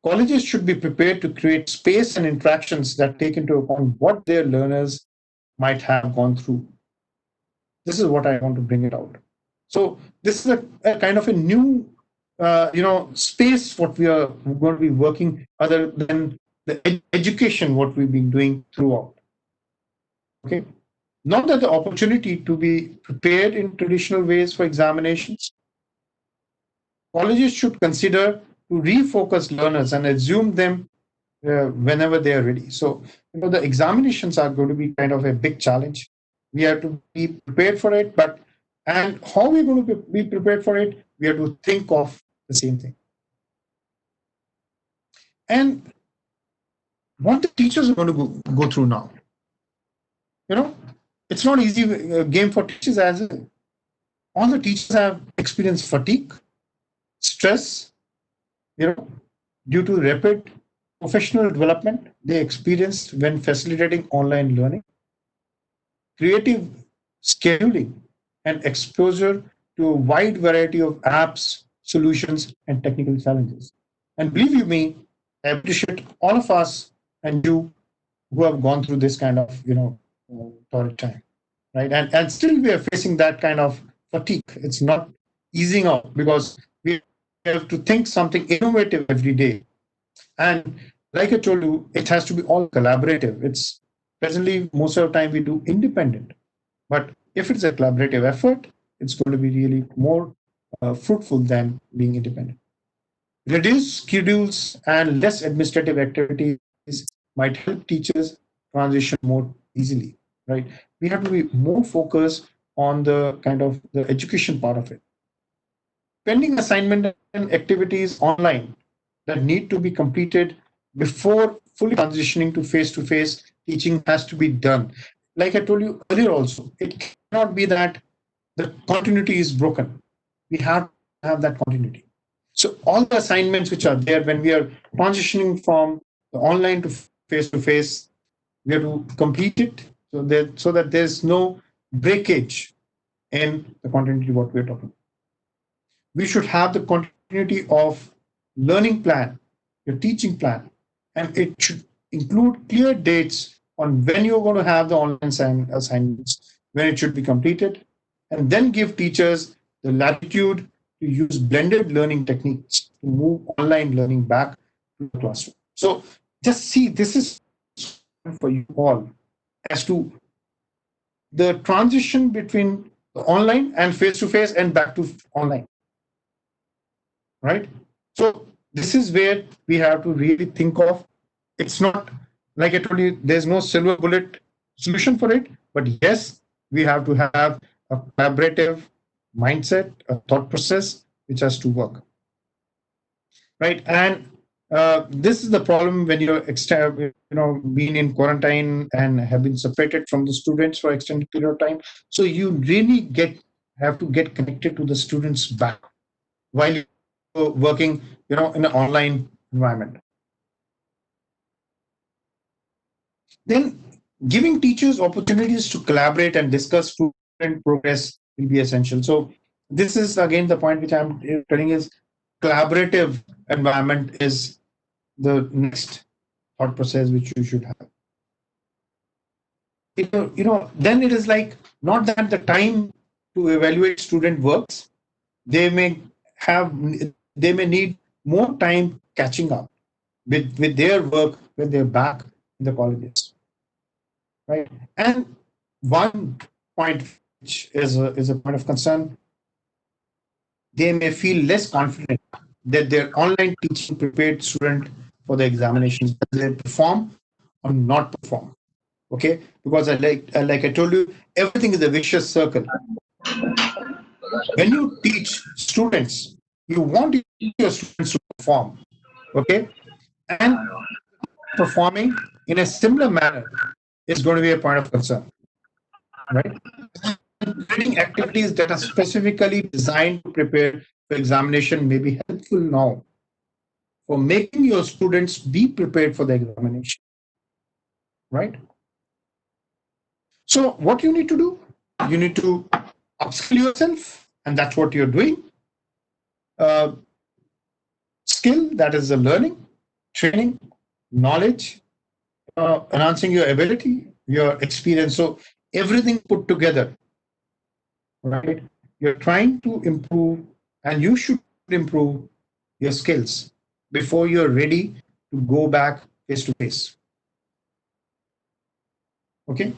colleges should be prepared to create space and interactions that take into account what their learners might have gone through. This is what I want to bring it out. So this is a kind of a new space what we are going to be working other than the education what we've been doing throughout. Okay, not that the opportunity to be prepared in traditional ways for examinations. Colleges should consider to refocus learners and assume them whenever they are ready. So, the examinations are going to be kind of a big challenge. We have to be prepared for it, but and how we're going to be prepared for it, we have to think of the same thing. And what the teachers are going to go through now, you know, it's not easy game for teachers as well. All the teachers have experienced fatigue, stress, you know, due to rapid professional development they experienced when facilitating online learning, creative scheduling, and exposure to a wide variety of apps, solutions, and technical challenges. And believe you me, I appreciate all of us and you who have gone through this kind of torrid time, right? And still we are facing that kind of fatigue. It's not easing out because we have to think something innovative every day. And like I told you, it has to be all collaborative. It's presently most of the time we do independent, but if it's a collaborative effort, it's going to be really more fruitful than being independent. Reduced schedules and less administrative activities might help teachers transition more easily, right? We have to be more focused on the kind of the education part of it. Pending assignment and activities online that need to be completed before fully transitioning to face teaching has to be done. Like I told you earlier also, it cannot be that the continuity is broken. We have to have that continuity. So all the assignments which are there when we are transitioning from the online to face, we have to complete it so that there's no breakage in the continuity what we're talking. We should have the continuity of learning plan, your teaching plan, and it should include clear dates on when you're going to have the online assignments, when it should be completed, and then give teachers the latitude to use blended learning techniques to move online learning back to the classroom. So just see, this is so important for you all as to the transition between the online and face to face and back to online, right? So this is where we have to really think of. It's not like I told you, there's no silver bullet solution for it, but yes, we have to have a collaborative mindset, a thought process which has to work, right? And this is the problem when you're been in quarantine and have been separated from the students for extended period of time. So you really have to get connected to the students back while you're working, in an online environment. Then giving teachers opportunities to collaborate and discuss student progress will be essential. So this is again the point which I'm telling is collaborative environment is the next thought process which you should have. Then it is like not that the time to evaluate student works, they may they may need more time catching up with their work when they're back in the colleges, right? And one point which is a point of concern, they may feel less confident that their online teaching prepared student for the examinations, whether they perform or not perform. Okay, because like I told you, everything is a vicious circle. When you teach students, you want your students to perform. Okay, and performing in a similar manner is going to be a point of concern. right? And creating activities that are specifically designed to prepare for examination may be helpful now for making your students be prepared for the examination, right? So, what you need to do, you need to upskill yourself, and that's what you're doing. Uh, Skill, that is the learning, training, knowledge, enhancing your ability, your experience. So, everything put together, right? You're trying to improve, and you should improve your skills before you're ready to go back face to face. Okay.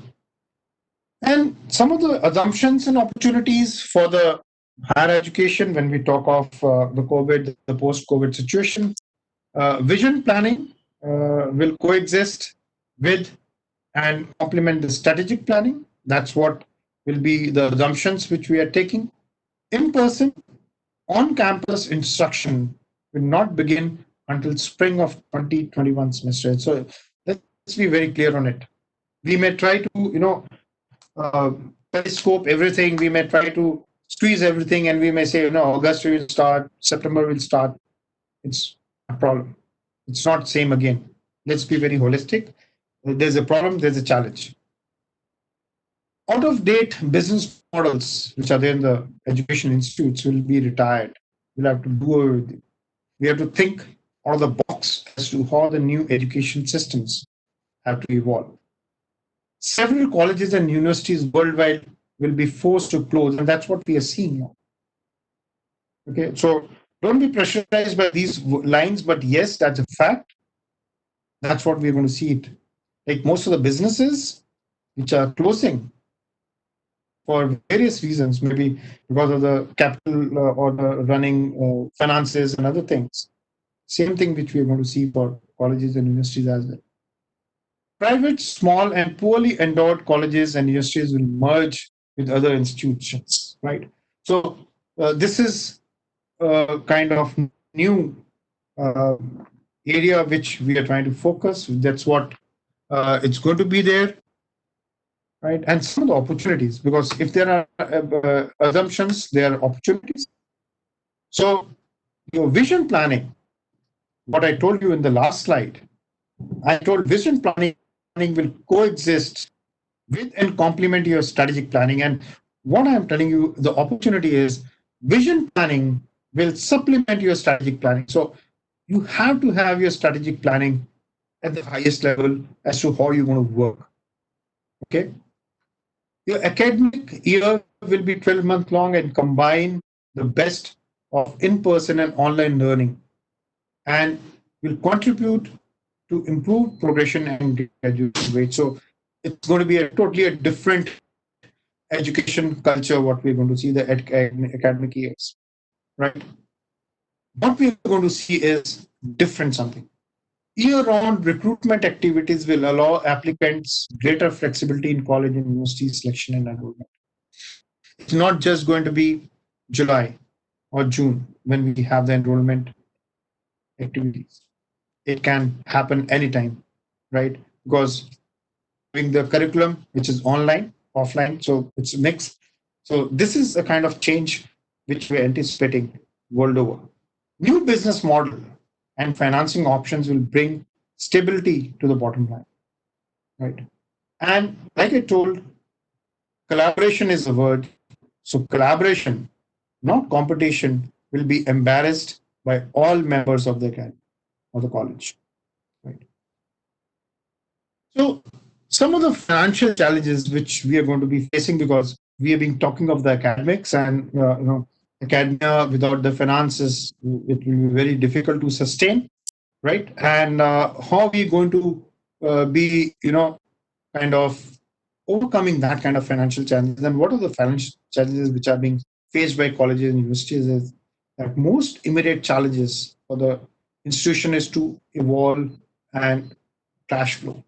And some of the assumptions and opportunities for the higher education when we talk of the COVID, the post COVID situation, vision planning will coexist with and complement the strategic planning. That's what will be the assumptions which we are taking. In person, on campus instruction will not begin until spring of 2021 semester. So let's be very clear on it. We may try to, uh, telescope everything. We may try to squeeze everything, and we may say, August will start, September will start. It's a problem. It's not same again. Let's be very holistic. There's a problem. There's a challenge. Out of date business models which are there in the education institutes will be retired. We'll have to do away with it. We have to think out of the box as to how the new education systems have to evolve. Several colleges and universities worldwide will be forced to close, and that's what we are seeing now. Okay, so don't be pressurized by these lines, but yes, that's a fact. That's what we're going to see it. Like most of the businesses which are closing for various reasons, maybe because of the capital or the running finances and other things. Same thing which we are going to see for colleges and universities as well. Private, small, and poorly endowed colleges and universities will merge with other institutions, right? So this is kind of new uh, area which we are trying to focus. That's what it's going to be there, right? And some of the opportunities, because if there are assumptions, there are opportunities. So your vision planning, what I told you in the last slide, I told vision planning will coexist with and complement your strategic planning. And what I'm telling you, the opportunity is vision planning will supplement your strategic planning. So you have to have your strategic planning at the highest level as to how you're going to work. Okay. Your academic year will be 12-month long and combine the best of in-person and online learning and will contribute to improve progression and graduation rate. So it's going to be a totally a different education culture, what we're going to see the academic years, right? What we're going to see is different something. Year-round recruitment activities will allow applicants greater flexibility in college and university selection and enrollment. It's not just going to be July or June when we have the enrollment activities. It can happen anytime, right? Because having the curriculum, which is online, offline, so it's a mix. So this is a kind of change which we're anticipating world over. New business model and financing options will bring stability to the bottom line, right? And like I told, collaboration is the word. So collaboration, not competition, will be embarrassed by all members of the academy or the college, right? So some of the financial challenges which we are going to be facing, because we have been talking of the academics and academia without the finances, it will be very difficult to sustain, right? And how are we going to be, kind of overcoming that kind of financial challenges? And what are the financial challenges which are being faced by colleges and universities? Is that most immediate challenges for the institution is to evolve and cash flow,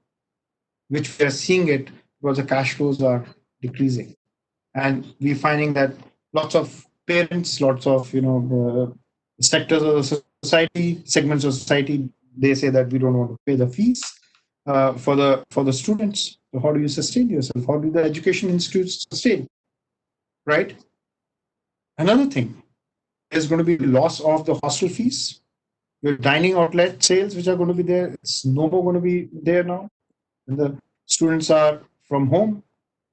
which we are seeing it because the cash flows are decreasing, and we're finding that lots of parents, lots of sectors of the society, segments of society, they say that we don't want to pay the fees. for the students. So how do you sustain yourself? How do the education institutes sustain? Right. Another thing, there's going to be loss of the hostel fees, your dining outlet sales, which are going to be there. It's no more going to be there now. And the students are from home.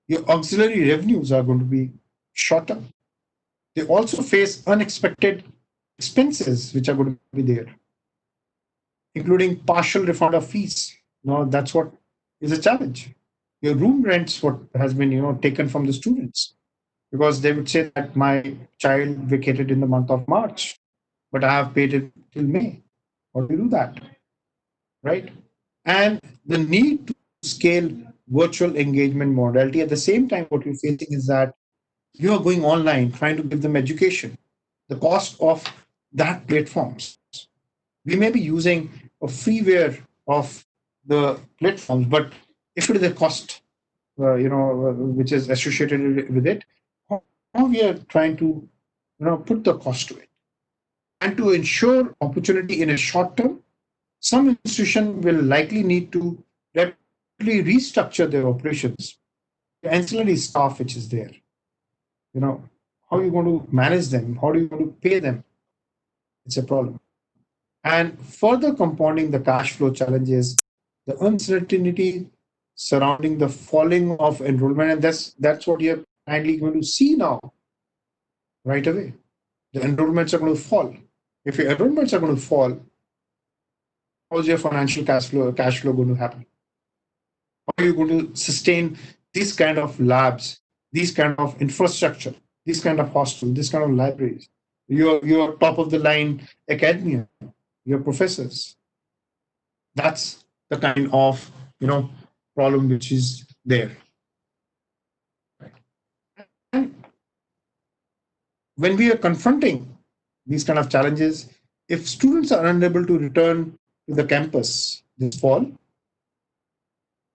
Your auxiliary revenues are going to be shorter. They also face unexpected expenses, which are going to be there, including partial refund of fees. Now, that's what is a challenge. Your room rents, what has been taken from the students, because they would say that my child vacated in the month of March, but I have paid it till May. How do you do that, right? And the need to scale virtual engagement modality at the same time, what you're facing is that you are going online trying to give them education. The cost of that platforms. We may be using a freeware of the platforms, but if it is a cost, which is associated with it, how we are trying to, put the cost to it, and to ensure opportunity in a short term, some institution will likely need to rapidly restructure their operations. The ancillary staff which is there, you know, how are you going to manage them? How are you going to pay them? It's a problem. And further compounding the cash flow challenges, the uncertainty surrounding the falling of enrollment, and that's what you're kindly going to see now right away. The enrollments are going to fall. If your enrollments are going to fall, how's your financial cash flow going to happen? How are you going to sustain these kind of labs, these kind of infrastructure, these kind of hostels, this kind of libraries, your top of the line academia, your professors? That's the kind of problem which is there. And when we are confronting these kind of challenges, if students are unable to return to the campus this fall,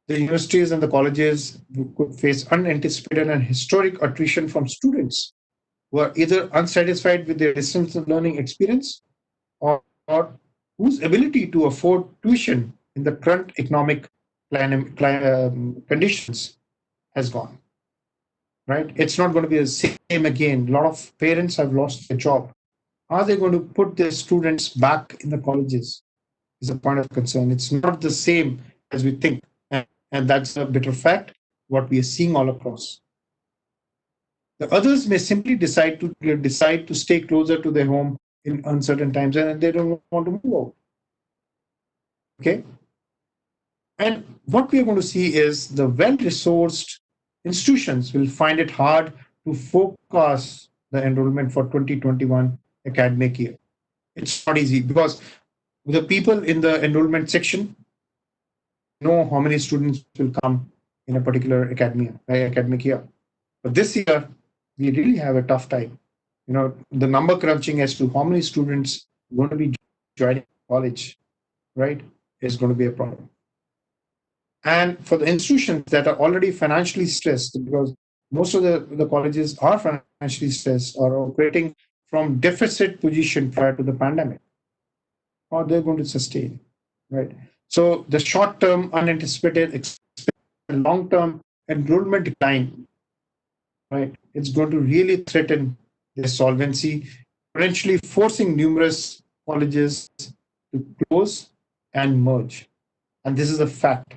the universities and the colleges could face unanticipated and historic attrition from students who are either unsatisfied with their distance learning experience, or whose ability to afford tuition in the current economic conditions has gone. Right? It's not going to be the same again. A lot of parents have lost their job. Are they going to put their students back in the colleges? Is a point of concern. It's not the same as we think. And that's a bitter fact, what we are seeing all across. The others may simply decide to stay closer to their home in uncertain times, and they don't want to move out. Okay. And what we are going to see is the well-resourced institutions will find it hard to forecast the enrollment for 2021 academic year. It's not easy because the people in the enrollment section know how many students will come in a particular academic year. But this year, we really have a tough time. The number crunching as to how many students are going to be joining college, right, is going to be a problem. And for the institutions that are already financially stressed, because most of the colleges are financially stressed or operating from deficit position prior to the pandemic, how they're going to sustain, right? So the short-term unanticipated expense and long-term enrollment decline, right, it's going to really threaten their solvency, potentially forcing numerous colleges to close and merge. And this is a fact.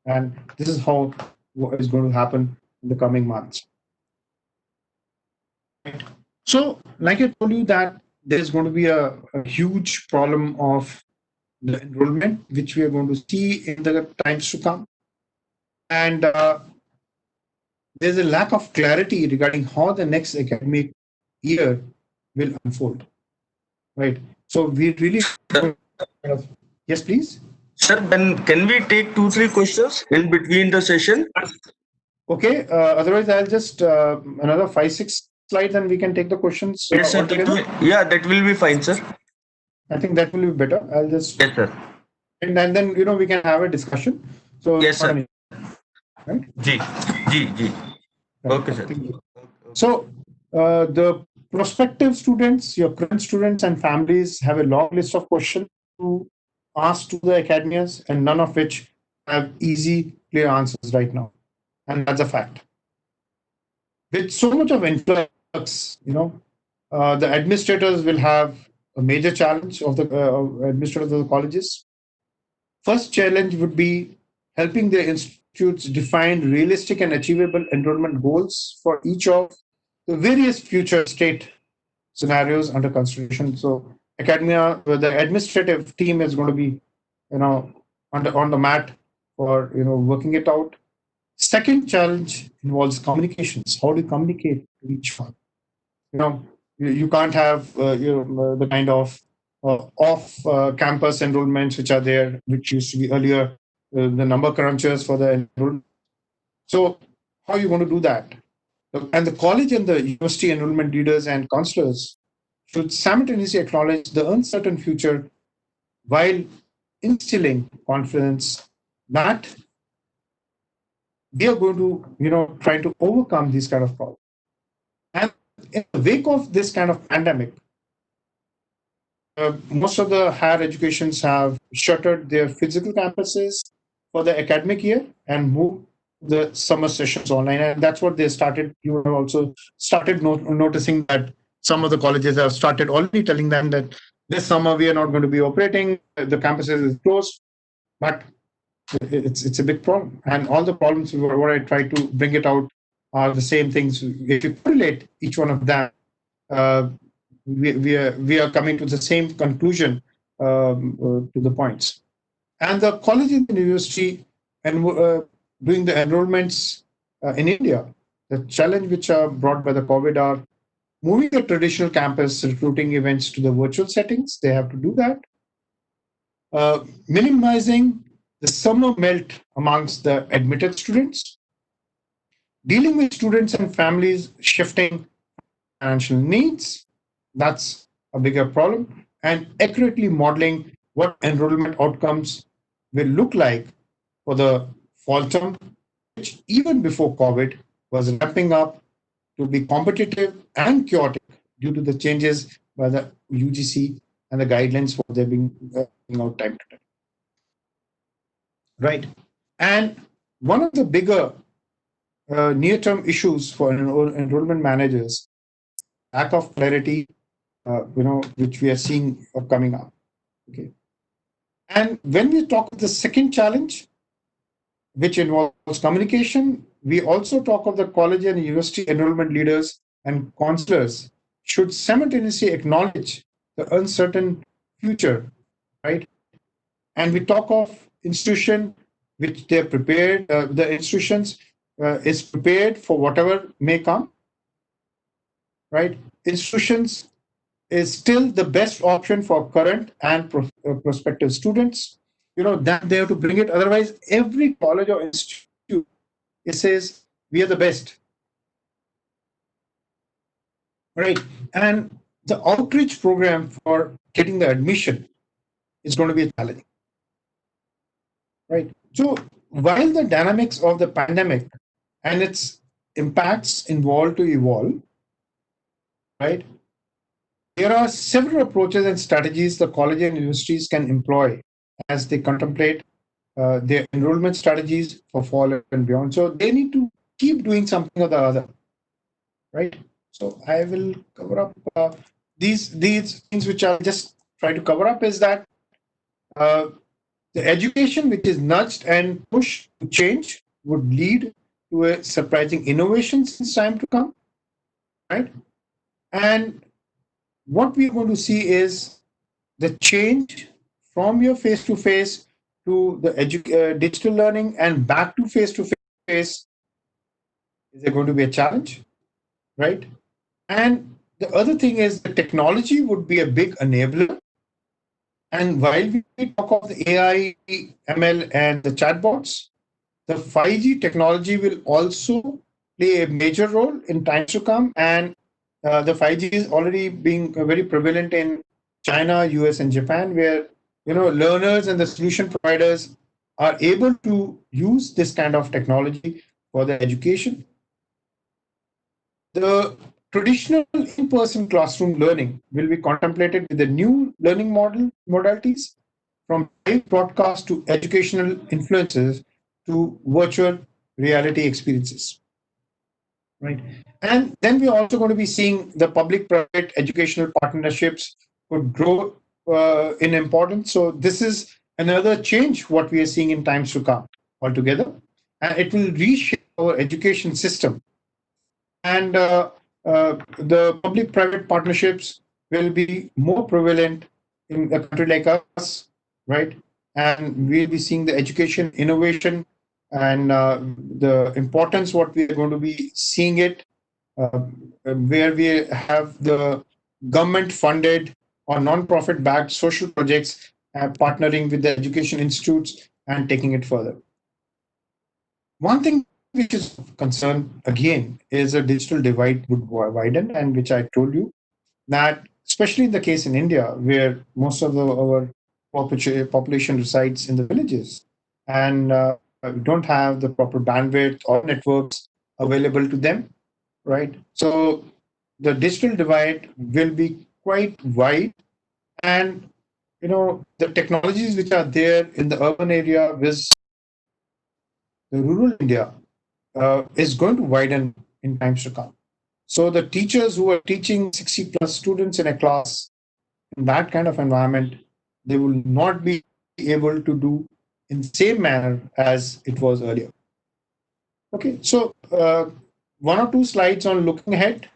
And this is how what is going to happen in the coming months. So, like I told you, that there's going to be a huge problem of the enrollment, which we are going to see in the times to come. And there's a lack of clarity regarding how the next academic year will unfold. Right. So, we really. Yes, please. Sir, can we take 2-3 questions in between the session? Okay. Otherwise, I'll just another 5-6 slides, and we can take the questions Yes, sir. altogether. Yeah, that will be fine, sir. I think that will be better. I'll just Yes, sir. and then we can have a discussion. So Yes, sir. right? G. G. G. Right. Okay, sir. Thank you. So the prospective students, your current students and families have a long list of questions to ask to the academias, and none of which have easy, clear answers right now, and that's a fact. With so much of influx, the administrators will have a major challenge of the administrators of the colleges. First challenge would be helping the institutes define realistic and achievable enrollment goals for each of the various future state scenarios under consideration. So academia, the administrative team is going to be, on the mat for working it out. Second challenge involves communications. How do you communicate to each one? You can't have the kind of off campus enrollments which are there, which used to be earlier the number crunchers for the enrollment. So how are you going to do that? And the college and the university enrollment leaders and counselors should simultaneously acknowledge the uncertain future while instilling confidence that we are going to, try to overcome these kind of problems. And in the wake of this kind of pandemic, most of the higher educations have shuttered their physical campuses for the academic year and moved the summer sessions online. And that's what they started. You have also started noticing that some of the colleges have started already telling them that this summer we are not going to be operating, the campuses is closed. But it's a big problem. And all the problems, what I try to bring it out, are the same things. If you correlate each one of them, uh, we are coming to the same conclusion to the points. And the college and the university and doing the enrollments in India, the challenge which are brought by the COVID are moving the traditional campus recruiting events to the virtual settings. They have to do that. Minimizing the summer melt amongst the admitted students, dealing with students and families shifting financial needs, that's a bigger problem, and accurately modeling what enrollment outcomes will look like for the fall term, which even before COVID was ramping up to be competitive and chaotic due to the changes by the UGC and the guidelines for their being out time to time. Right. And one of the bigger near-term issues for enrollment managers, lack of clarity, which we are seeing coming up. Okay. And when we talk of the second challenge, which involves communication, we also talk of the college and university enrollment leaders and counselors should simultaneously acknowledge the uncertain future, right? And we talk of institution which they're prepared, the institutions is prepared for whatever may come, right? Institutions is still the best option for current and prospective students. That they have to bring it. Otherwise, every college or institute, it says we are the best, right? And the outreach program for getting the admission is going to be a challenge, right? So while the dynamics of the pandemic and its impacts involved to evolve, right? There are several approaches and strategies the college and universities can employ as they contemplate their enrollment strategies for fall and beyond. So they need to keep doing something or the other, right? So I will cover up these things which I'll just try to cover up is that uh, the education which is nudged and pushed to change would lead to a surprising innovations in time to come, right? And what we're going to see is the change from your face to face to the digital learning and back to face is there going to be a challenge, right? And the other thing is the technology would be a big enabler. And while we talk of the AI, ML, and the chatbots, the 5G technology will also play a major role in times to come. And the 5G is already being very prevalent in China, US, and Japan, where learners and the solution providers are able to use this kind of technology for their education. The traditional in-person classroom learning will be contemplated with the new learning modalities from live broadcast to educational influences to virtual reality experiences, right? And then we're also going to be seeing the public-private educational partnerships would grow in importance. So this is another change what we are seeing in times to come altogether, and it will reshape our education system. And the public-private partnerships will be more prevalent in a country like us, right? And we'll be seeing the education innovation and the importance what we are going to be seeing it, uh, where we have the government funded or non-profit backed social projects partnering with the education institutes and taking it further. One thing which is of concern again is a digital divide would widen, and which I told you that especially in the case in India, where most of our population resides in the villages and don't have the proper bandwidth or networks available to them, right? So the digital divide will be quite wide, and the technologies which are there in the urban area with the rural India is going to widen in times to come. So the teachers who are teaching 60 plus students in a class in that kind of environment, they will not be able to do in the same manner as it was earlier. Okay, so one or two slides on looking ahead.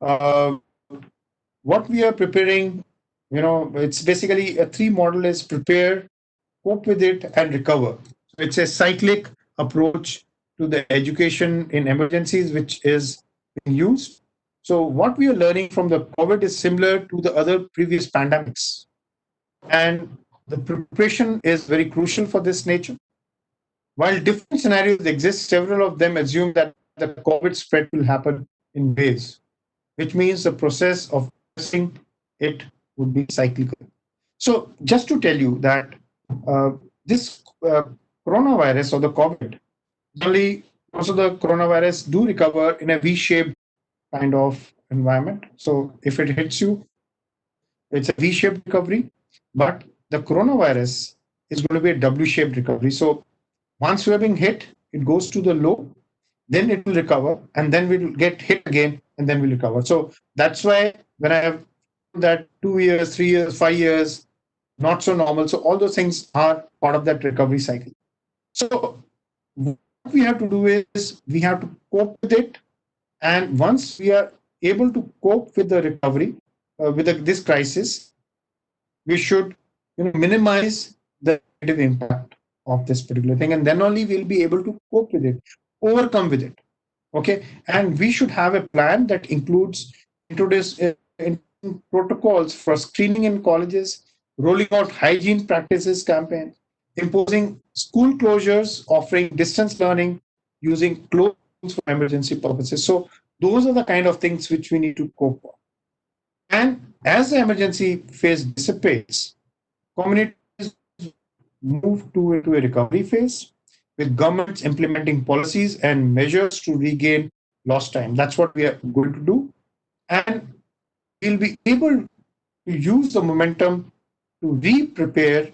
Uh, what we are preparing, it's basically a three model is prepare, cope with it, and recover. So it's a cyclic approach to the education in emergencies, which is being used. So what we are learning from the COVID is similar to the other previous pandemics. And the preparation is very crucial for this nature. While different scenarios exist, several of them assume that the COVID spread will happen in waves, which means the process of addressing it would be cyclical. So, just to tell you that this coronavirus or the COVID, generally, most of the coronavirus do recover in a V-shaped kind of environment. So, if it hits you, it's a V-shaped recovery, but the coronavirus is going to be a W-shaped recovery. So, once you have been hit, it goes to the low, then it will recover, and then we'll get hit again, and then we'll recover. So that's why when I have that 2 years, 3 years, 5 years, not so normal. So all those things are part of that recovery cycle. So what we have to do is we have to cope with it, and once we are able to cope with the recovery with this crisis, we should minimize the negative impact of this particular thing, and then only we'll be able to cope with it, overcome with it. Okay, and we should have a plan that includes introducing protocols for screening in colleges, rolling out hygiene practices campaigns, imposing school closures, offering distance learning, using closed schools for emergency purposes. So those are the kind of things which we need to cope with. And as the emergency phase dissipates, communities move into a recovery phase with governments implementing policies and measures to regain lost time. That's what we are going to do. And we'll be able to use the momentum to re-prepare,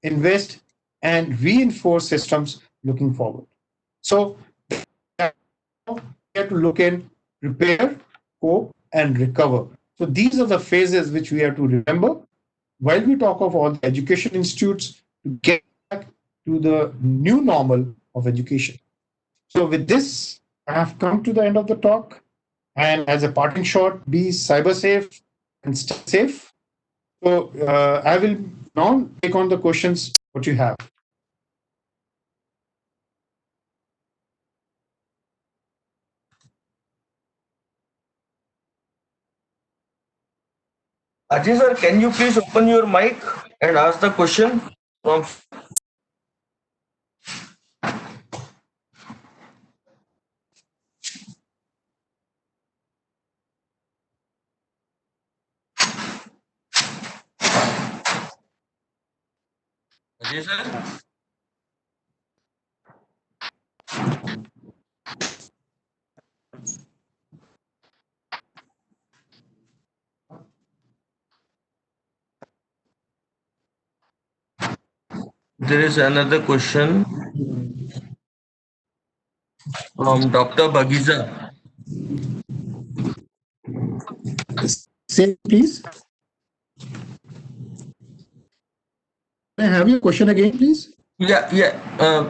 invest, and reinforce systems looking forward. So we have to look in, prepare, cope, and recover. So these are the phases which we have to remember while we talk of all the education institutes to get back to the new normal of education. So with this, I have come to the end of the talk. And as a parting shot, be cyber safe and stay safe. So I will now take on the questions what you have. Ajay sir, can you please open your mic and ask the question from Ajay sir? There is another question from Dr. Bagiza. Say, please. Can I have your question again, please? Yeah.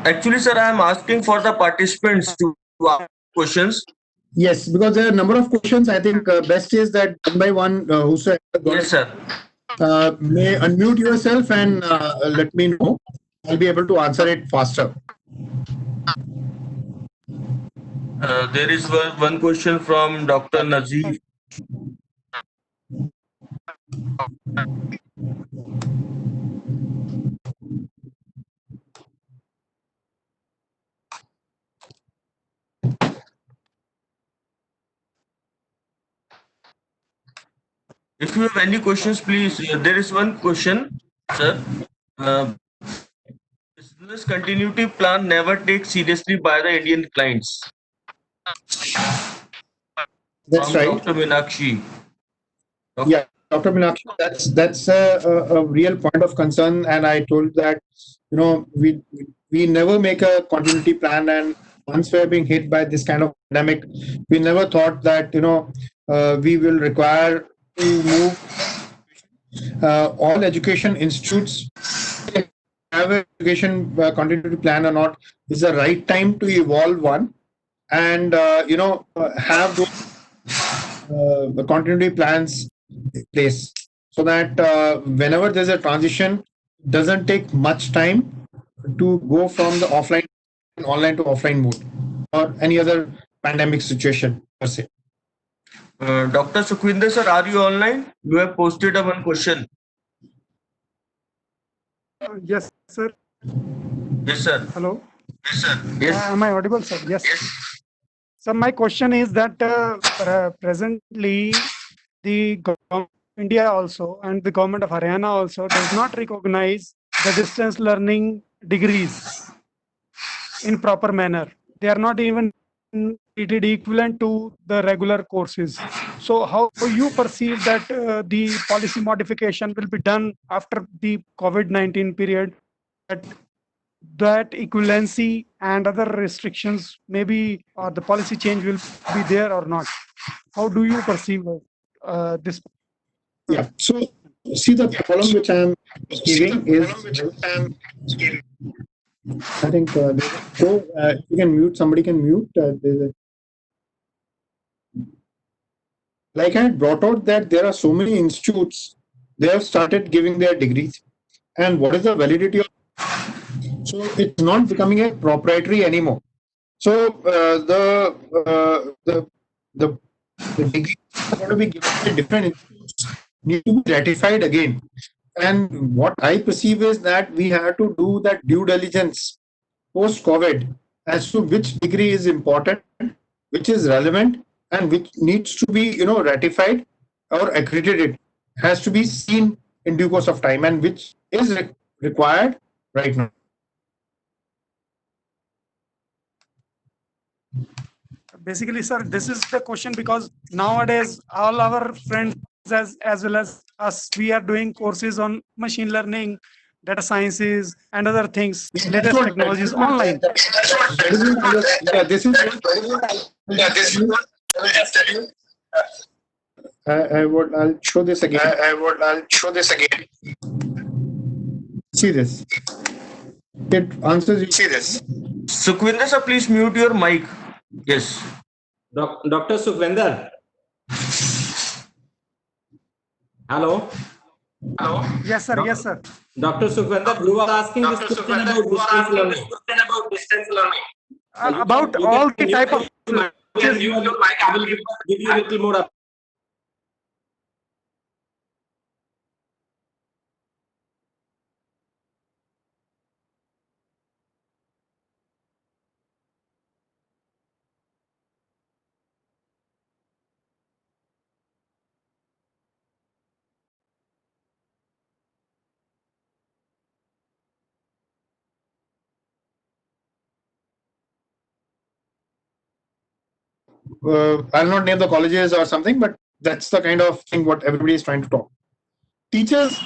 Actually, sir, I am asking for the participants to ask questions. Yes, because there are a number of questions. I think best is that one by one, whosoever got Yes, it, sir. may unmute yourself and let me know. I'll be able to answer it faster. There is one question from Dr. Nazif. If you have any questions, please. There is one question, sir. Uh, Business continuity plan never takes seriously by the Indian clients. That's From right. Dr. Meenakshi. Yeah, Dr. Meenakshi, that's a real point of concern, and I told that we never make a continuity plan, and once we're being hit by this kind of pandemic, we never thought that we will require to move all education institutes have an education continuity plan or not. Is the right time to evolve one and have those continuity plans in place so that whenever there's a transition, it doesn't take much time to go from the offline online to offline mode or any other pandemic situation per se. Dr. Sukhwinder, sir, are you online? You have posted a one question. Yes, sir. Yes, sir. Hello. Yes, sir. Yes. Am I audible, sir? Yes. So my question is that presently the government of India also and the government of Haryana also does not recognize the distance learning degrees in proper manner. They are not even treated equivalent to the regular courses. So how you perceive that the policy modification will be done after the COVID-19 period, that equivalency and other restrictions maybe or the policy change will be there or not? How do you perceive this? Yeah. So see the problem which I am giving is I think so you can mute, somebody can mute. Like I had brought out that there are so many institutes, they have started giving their degrees. And what is the validity of so it's not becoming a proprietary anymore. So the the degrees are going to be given by different institutes need to be ratified again. And what I perceive is that we have to do that due diligence post COVID as to which degree is important, which is relevant, and which needs to be ratified or accredited, has to be seen in due course of time, and which is required right now. Basically, sir, this is the question because nowadays all our friends as well as us, we are doing courses on machine learning, data sciences, and other things, Yeah, that's latest what technologies online. that is yeah, this is what I'll show this again. I'll show this again. See this. It answers you. See this. Sukhwinder, sir, please mute your mic. Yes. Dr. Sukhwinder. Hello. Hello. Yes, sir. Yes, sir. Dr. Sukhwinder, you are asking this question about distance learning. About all the type of I will give you a little more. I'll not name the colleges or something, but that's the kind of thing what everybody is trying to talk. Teachers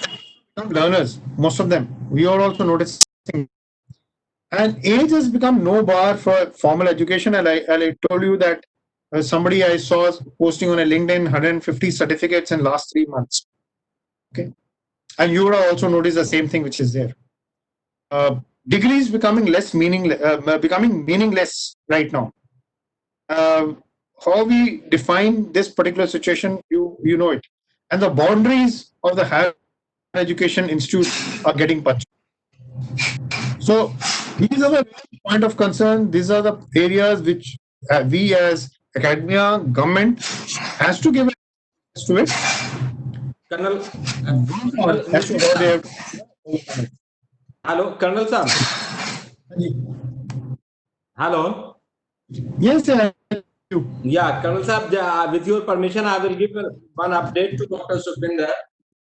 become learners, most of them. We all also notice And age has become no bar for formal education. And I told you that somebody I saw posting on a LinkedIn 150 certificates in last 3 months. Okay, and you would have also noticed the same thing which is there. Degrees becoming meaningless right now. How we define this particular situation, you know it, and the boundaries of the higher education institutes are getting punched. So these are the point of concern. These are the areas which we as academia, government has to give to it. Colonel, As to how they have. hello, Colonel Sam. Hello. Yes, sir. Yeah, Colonel Saab, with your permission, I will give one update to Dr. Sukhbinder.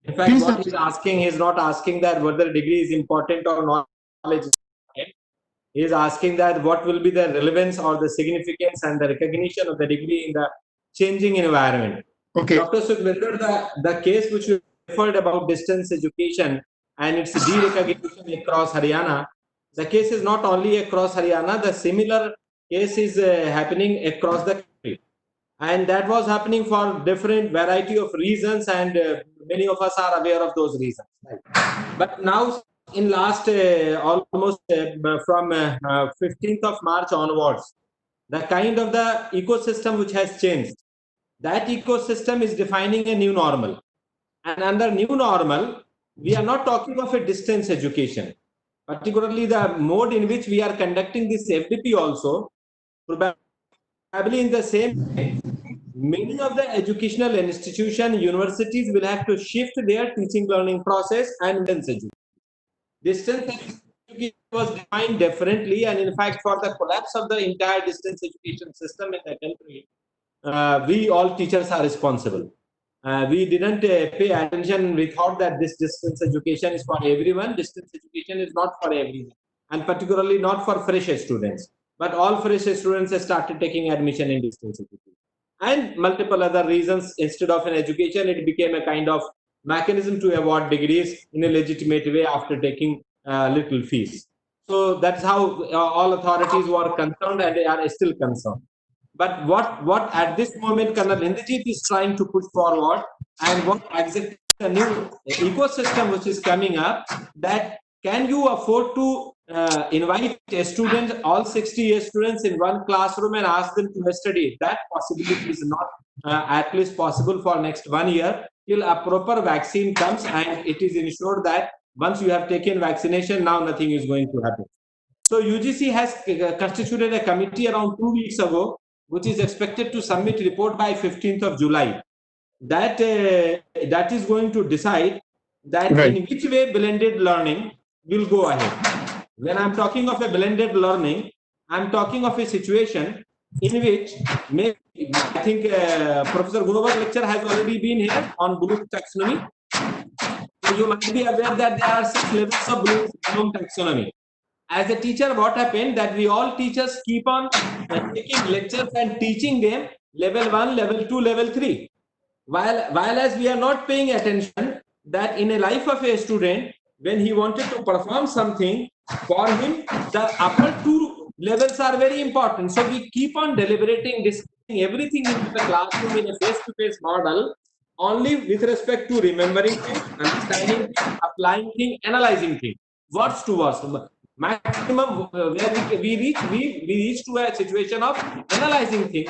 In fact, Please, what sir. he's asking, he's not asking that whether degree is important or knowledge is important. He is asking that what will be the relevance or the significance and the recognition of the degree in the changing environment. Okay. Dr. Sukhbinder, the case which you referred about distance education and its derecognition across Haryana, the case is not only across Haryana, the similar case is happening across the country. And that was happening for different variety of reasons, and many of us are aware of those reasons. But now, in last almost from 15th of March onwards, the kind of the ecosystem which has changed, that ecosystem is defining a new normal. And under new normal, we are not talking of a distance education, particularly the mode in which we are conducting this FDP also, probably in the same way, many of the educational institutions, universities will have to shift their teaching learning process and distance education. Distance education was defined differently, and in fact, for the collapse of the entire distance education system in the country, we all teachers are responsible. We didn't pay attention. We thought that this distance education is for everyone. Distance education is not for everyone, and particularly not for fresh students. But all fresh students have started taking admission in distance education. And multiple other reasons. Instead of an education, it became a kind of mechanism to award degrees in a legitimate way after taking little fees. So that's how all authorities were concerned, and they are still concerned. But what at this moment Colonel Inderjeet is trying to push forward, and what exactly the new ecosystem which is coming up, that can you afford to invite a student, all 60 students in one classroom and ask them to study? That possibility is not at least possible for next 1 year till a proper vaccine comes and it is ensured that once you have taken vaccination, now nothing is going to happen. So UGC has constituted a committee around 2 weeks ago, which is expected to submit report by 15th of July. That is going to decide that Right. in which way blended learning will go ahead. When I'm talking of a blended learning, I'm talking of a situation in which maybe, I think Professor Guruvar's lecture has already been here on Bloom taxonomy. So you might be aware that there are 6 levels of Bloom taxonomy. As a teacher, what happened that we all teachers keep on taking lectures and teaching them level 1, level 2, level 3. While as we are not paying attention that in a life of a student, when he wanted to perform something, for him, the upper 2 levels are very important. So we keep on deliberating, discussing everything into the classroom in a face-to-face model, only with respect to remembering things, understanding things, applying things, analyzing things, words to words. Maximum where we reach to a situation of analyzing things.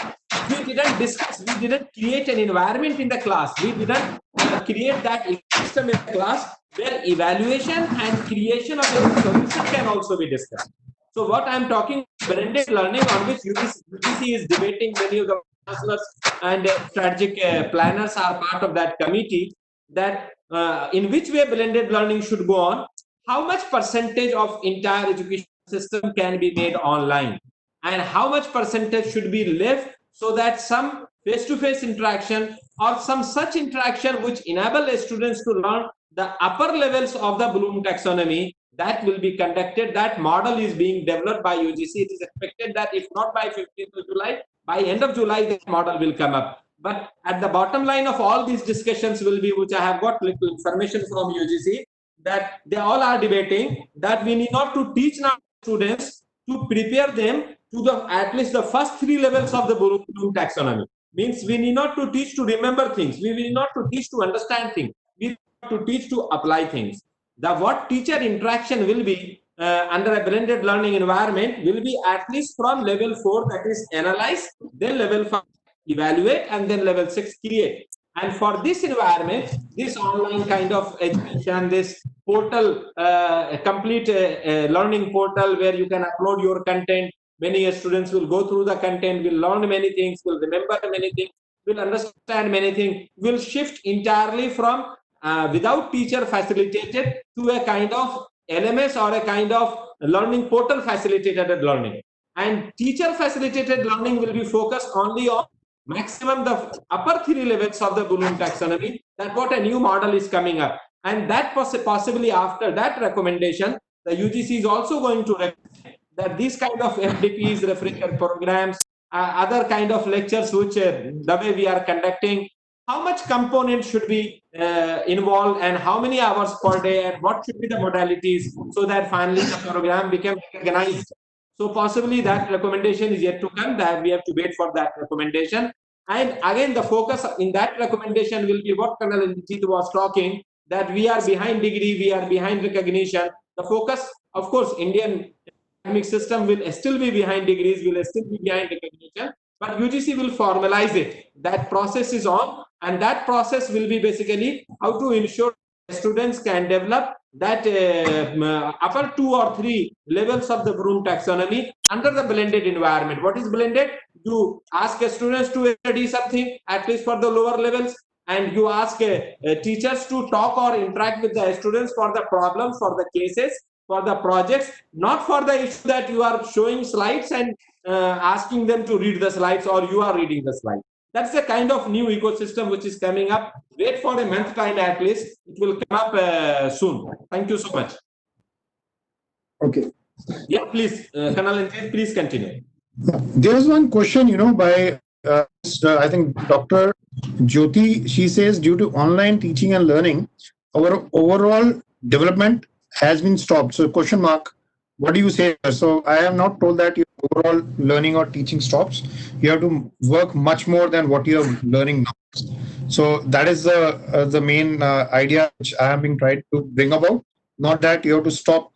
We didn't discuss, we didn't create an environment in the class, we didn't create that system in the class where evaluation and creation of a solution can also be discussed. So what I'm talking, blended learning, on which UGC is debating, many of the counselors and strategic planners are part of that committee, that in which way blended learning should go on, how much percentage of entire education system can be made online, and how much percentage should be left so that some face-to-face interaction or some such interaction which enable students to learn the upper levels of the Bloom taxonomy, that will be conducted. That model is being developed by UGC. It is expected that if not by 15th of July, by end of July, the model will come up. But at the bottom line of all these discussions will be, which I have got little information from UGC, that they all are debating that we need not to teach now students to prepare them to the at least the first three levels of the Bloom taxonomy. Means we need not to teach to remember things. We need not to teach to understand things. We need to teach to apply things. The what teacher interaction will be under a blended learning environment will be at least from level 4, that is analyze, then level 5 evaluate, and then level 6 create. And for this environment, this online kind of education, this portal, a complete learning portal where you can upload your content. Many students will go through the content, will learn many things, will remember many things, will understand many things, will shift entirely from without teacher facilitated to a kind of LMS or a kind of learning portal facilitated learning. And teacher facilitated learning will be focused only on maximum the upper three levels of the Bloom taxonomy. That what a new model is coming up. And that possibly after that recommendation, the UGC is also going to recommend that these kind of FDPs, refresher programs, other kind of lectures which the way we are conducting, how much component should be involved and how many hours per day and what should be the modalities so that finally the program become recognized. So possibly that recommendation is yet to come, that we have to wait for that recommendation. And again, the focus in that recommendation will be what Colonel Inderjeet was talking, that we are behind degree, we are behind recognition. The focus, of course, Indian academic system will still be behind degrees, will still be behind recognition, but UGC will formalize it. That process is on, and that process will be basically how to ensure students can develop that upper 2 or 3 levels of the Bloom taxonomy under the blended environment. What is blended? You ask students to study something at least for the lower levels, and you ask teachers to talk or interact with the students for the problems, for the cases, for the projects, not for the issue that you are showing slides and asking them to read the slides or you are reading the slides. That's the kind of new ecosystem which is coming up. Wait for a month time at least. It will come up soon. Thank you so much. Okay. Yeah, please, Colonel Inderjeet, please continue. There's one question, by I think Dr. Jyoti. She says, due to online teaching and learning, our overall development has been stopped. So, question mark. What do you say? So, I am not told that your overall learning or teaching stops. You have to work much more than what you are learning now. So, that is the main idea which I am being tried to bring about. Not that you have to stop,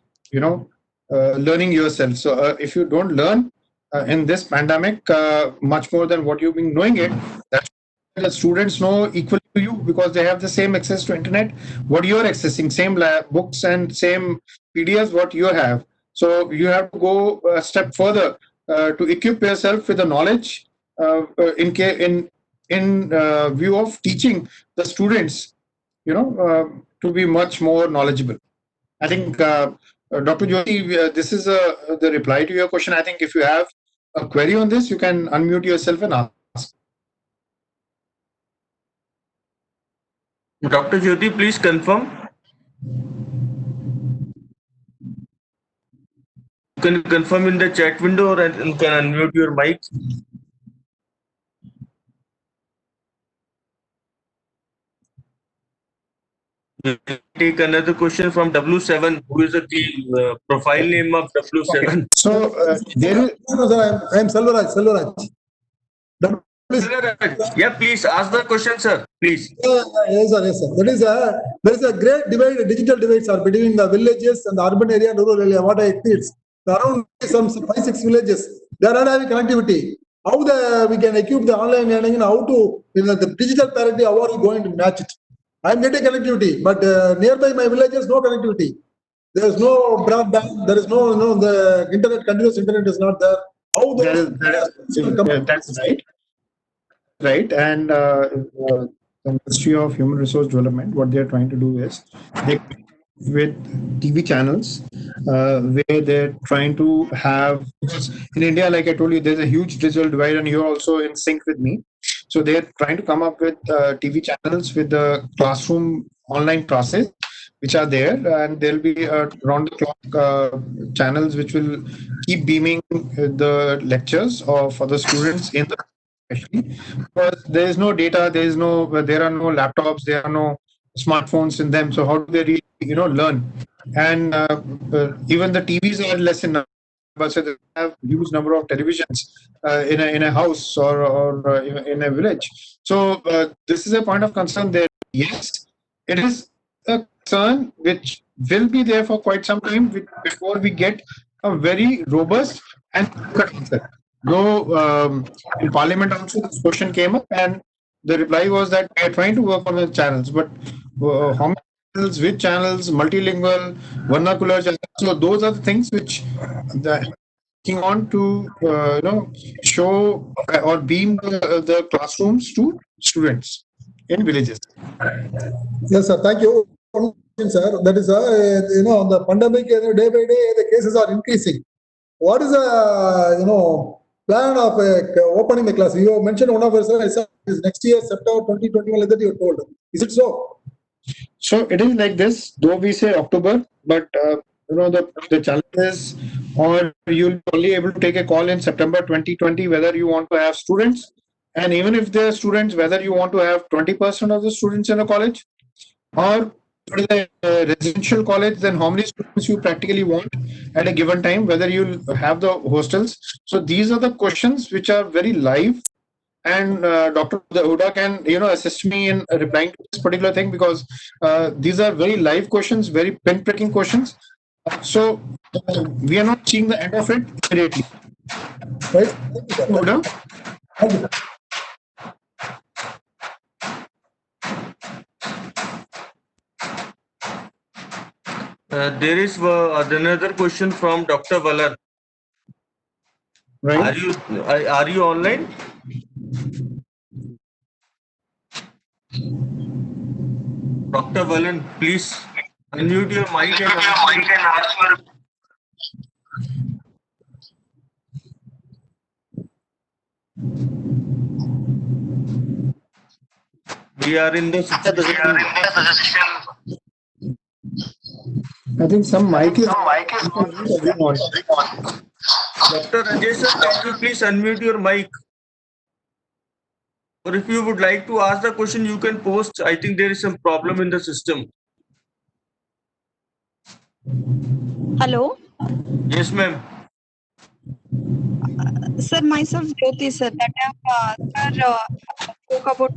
learning yourself. So, if you don't learn in this pandemic much more than what you've been knowing it, that's the students know equally to you because they have the same access to internet what you're accessing, same books and same PDFs what you have. So you have to go a step further to equip yourself with the knowledge in view of teaching the students, to be much more knowledgeable. I think Dr. Jyoti, this is the reply to your question. I think if you have a query on this, you can unmute yourself and ask. Dr. Jyoti, please confirm. You can confirm in the chat window or you can unmute your mic. We'll take another question from W7, who is the profile name of W7. Okay. So there is. No, sir, I am Selvaraj. Yeah, please ask the question, sir. Please. Yes, sir. That is there is a great divide, digital divide, sir, between the villages and the urban area and rural area. What I feel, around some 5-6 villages, they are not having connectivity. How we can equip the online learning and how to the digital parity? How are you going to match it? I am getting connectivity, but nearby my villages no connectivity. There is no broadband. There is no the internet, continuous internet is not there. How that's right. Right, and the Ministry of Human Resource Development, what they are trying to do is they with TV channels where they're trying to have, because in India, like I told you, there's a huge digital divide, and you're also in sync with me. So they're trying to come up with TV channels with the classroom online classes which are there, and there'll be round the clock channels which will keep beaming the lectures of other students in the, especially because there is no data, there are no laptops, there are no smartphones in them. So how do they really, learn? And even the TVs are less in number. So they have huge number of televisions in a house or in a village. So this is a point of concern there. Yes, it is a concern which will be there for quite some time before we get a very robust and clear answer. Though in Parliament also this question came up, and the reply was that we are trying to work on the channels, but how many channels, which channels, multilingual, vernacular channels. So those are the things which the working on to show or beam the classrooms to students in villages. Yes, sir. Thank you. One question, sir. That is, the pandemic, day by day, the cases are increasing. What is the, plan of opening the class? You have mentioned one of us, sir, I said is next year, September 2021, like that you told. Is it so? So it is like this, though we say October, but the challenge is, or you'll only able to take a call in September 2020 whether you want to have students, and even if there are students, whether you want to have 20% of the students in a college, or it is a residential college, then how many students you practically want at a given time, whether you'll have the hostels. So these are the questions which are very live, and Dr. Huda can assist me in replying to this particular thing, because these are very live questions, very pin-pricking questions. So we are not seeing the end of it immediately. Right? Thank you, sir. Huda? Thank you. There is another question from Dr. Valar. Right. Are you online? Dr. Valan, please unmute your mic and ask your. We are in the suggestion. I think some mic is on. Dr. Rajesh, sir, can you please unmute your mic? Or if you would like to ask the question, you can post. I think there is some problem in the system. Hello, Yes, ma'am. sir. Myself, Jyoti, sir. That sir spoke about.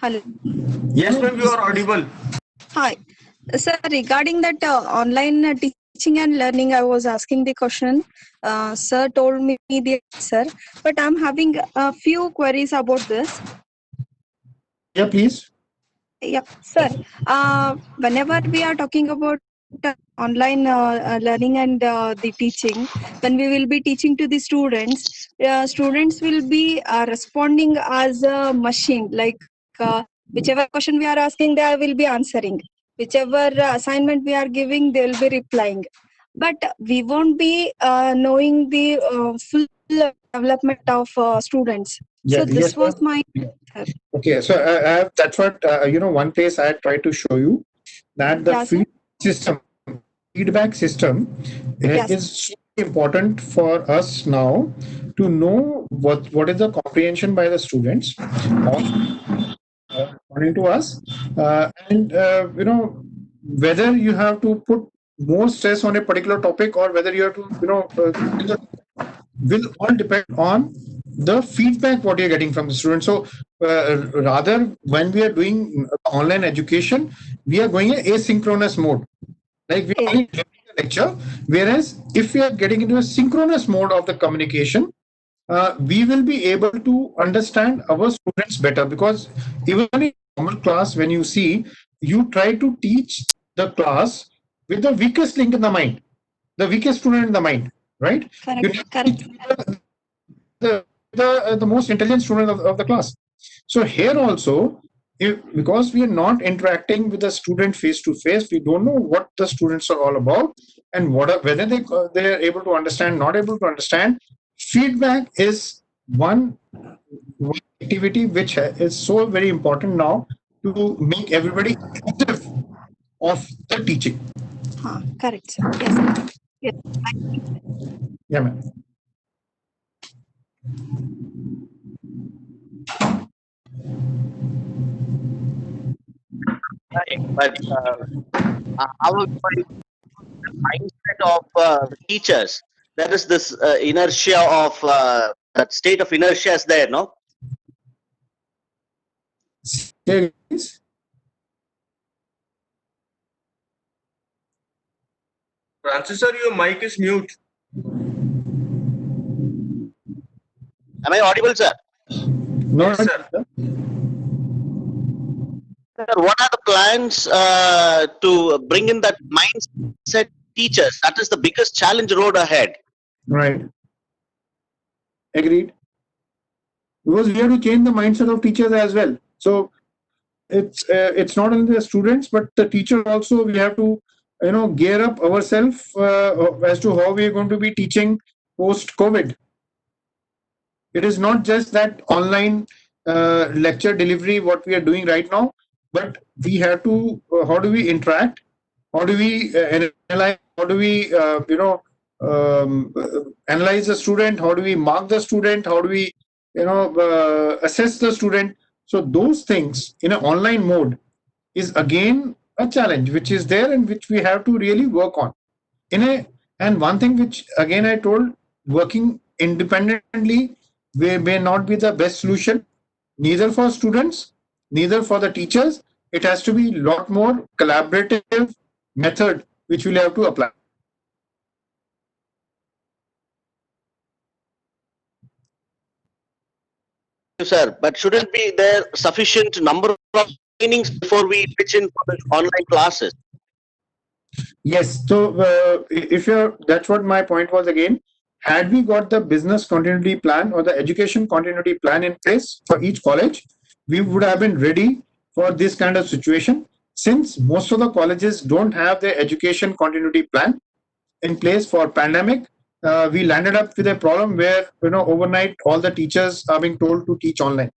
Hello. Yes, ma'am. You are audible. Hi, sir. Regarding that online teaching and learning, I was asking the question. Sir told me the answer, but I'm having a few queries about this. Yeah, please. Yeah, sir. Whenever we are talking about online learning and the teaching, when we will be teaching to the students, students will be responding as a machine. Like whichever question we are asking, they will be answering. Whichever assignment we are giving, they will be replying. But we won't be knowing the full development of students. Yeah, So this yes, was my. okay, so that's what one place I tried to show you, that the Yeah, sir. feedback system Yes. is so important for us now to know what is the comprehension by the students according to us, and whether you have to put more stress on a particular topic, or whether you have to will all depend on the feedback what you're getting from the student. So rather, when we are doing online education, we are going in asynchronous mode, like we are only giving the lecture, whereas if we are getting into a synchronous mode of the communication, we will be able to understand our students better, because even in normal class, when you see, you try to teach the class with the weakest link in the mind, the weakest student in the mind, right? You need Correct. to the most intelligent student of the class. So here also, because we are not interacting with the student face to face, we don't know what the students are all about, and whether they are able to understand, not able to understand. Feedback is one activity which is so very important now to make everybody active of the teaching. Correct, sir. Yes. Yes. Yeah, ma'am. Right. But how about the mindset of the teachers? There is this inertia of that state of inertia is there, no? Say again, please. Francis sir, your mic is mute. Am I audible, sir? No, Yes, sir. Sir, what are the plans to bring in that mindset teachers? That is the biggest challenge road ahead. right. Agreed. Because we have to change the mindset of teachers as well. So it's not only the students but the teacher also. We have to gear up ourselves as to how we are going to be teaching post COVID. It is not just that online lecture delivery what we are doing right now, but we have to how do we interact, how do we analyze, how do we analyze the student, how do we mark the student, how do we assess the student. So those things in an online mode is again a challenge which is there and which we have to really work on in a. And one thing which again I told, working independently may not be the best solution, neither for students, neither for the teachers. It has to be a lot more collaborative method which we'll have to apply. Sir, but shouldn't be there sufficient number of trainings before we pitch in for the online classes? Yes. So if you're, that's what my point was again. Had we got the business continuity plan or the education continuity plan in place for each college, we would have been ready for this kind of situation. Since most of the colleges don't have their education continuity plan in place for pandemic, we landed up with a problem where overnight all the teachers are being told to teach online.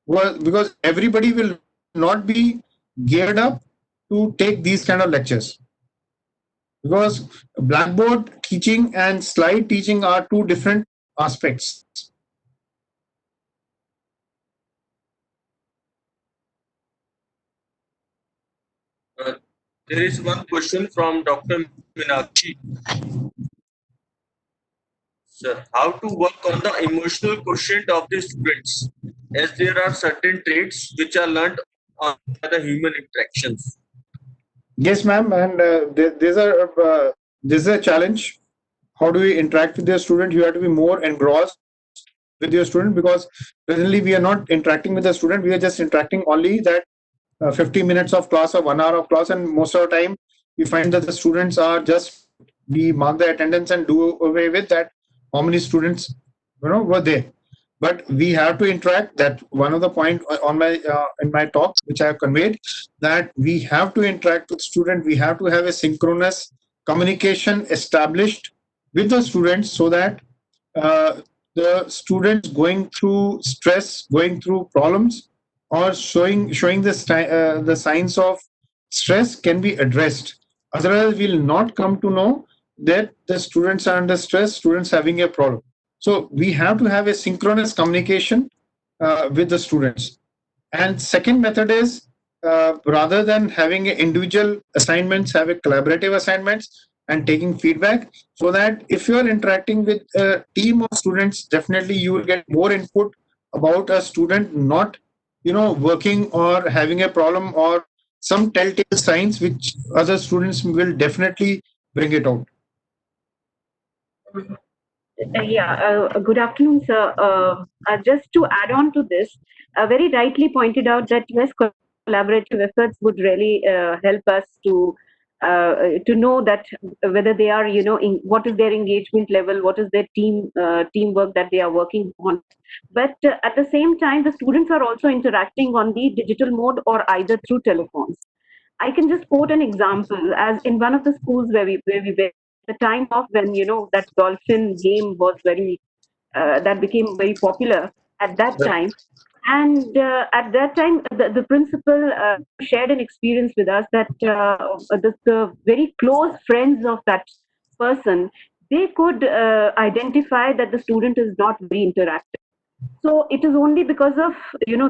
Well, because everybody will not be geared up to take these kind of lectures, because blackboard teaching and slide teaching are two different aspects. Uh, there is one question from Dr. Meenakshi. Sir, how to work on the emotional quotient of the students, as there are certain traits which are learned on by the human interactions. Yes, ma'am, and there's a challenge. How do we interact with your student? You have to be more engrossed with your student, because presently we are not interacting with the student. We are just interacting only that 50 minutes of class or 1 hour of class, and most of the time we find that the students are just, we mark the attendance and do away with that how many students were there. But we have to interact. That one of the point on my in my talk which I have conveyed, that we have to interact with student. We have to have a synchronous communication established with the students, so that uh, the students going through stress, going through problems, or showing the signs of stress can be addressed. Otherwise, we'll not come to know that the students are under stress, students having a problem. So we have to have a synchronous communication with the students. And second method is, rather than having individual assignments, have a collaborative assignments and taking feedback, so that if you are interacting with a team of students, definitely you will get more input about a student not working or having a problem, or some telltale signs which other students will definitely bring it out. Good afternoon, sir. Just to add on to this, very rightly pointed out that yes, collaborative efforts would really help us to know that whether they are, what is their engagement level, what is their teamwork that they are working on. But at the same time, the students are also interacting on the digital mode or either through telephones. I can just quote an example, as in one of the schools where we were, the time of when that dolphin game was very that became very popular at that time. And at that time, the principal shared an experience with us that the very close friends of that person, they could identify that the student is not very interactive. So it is only because of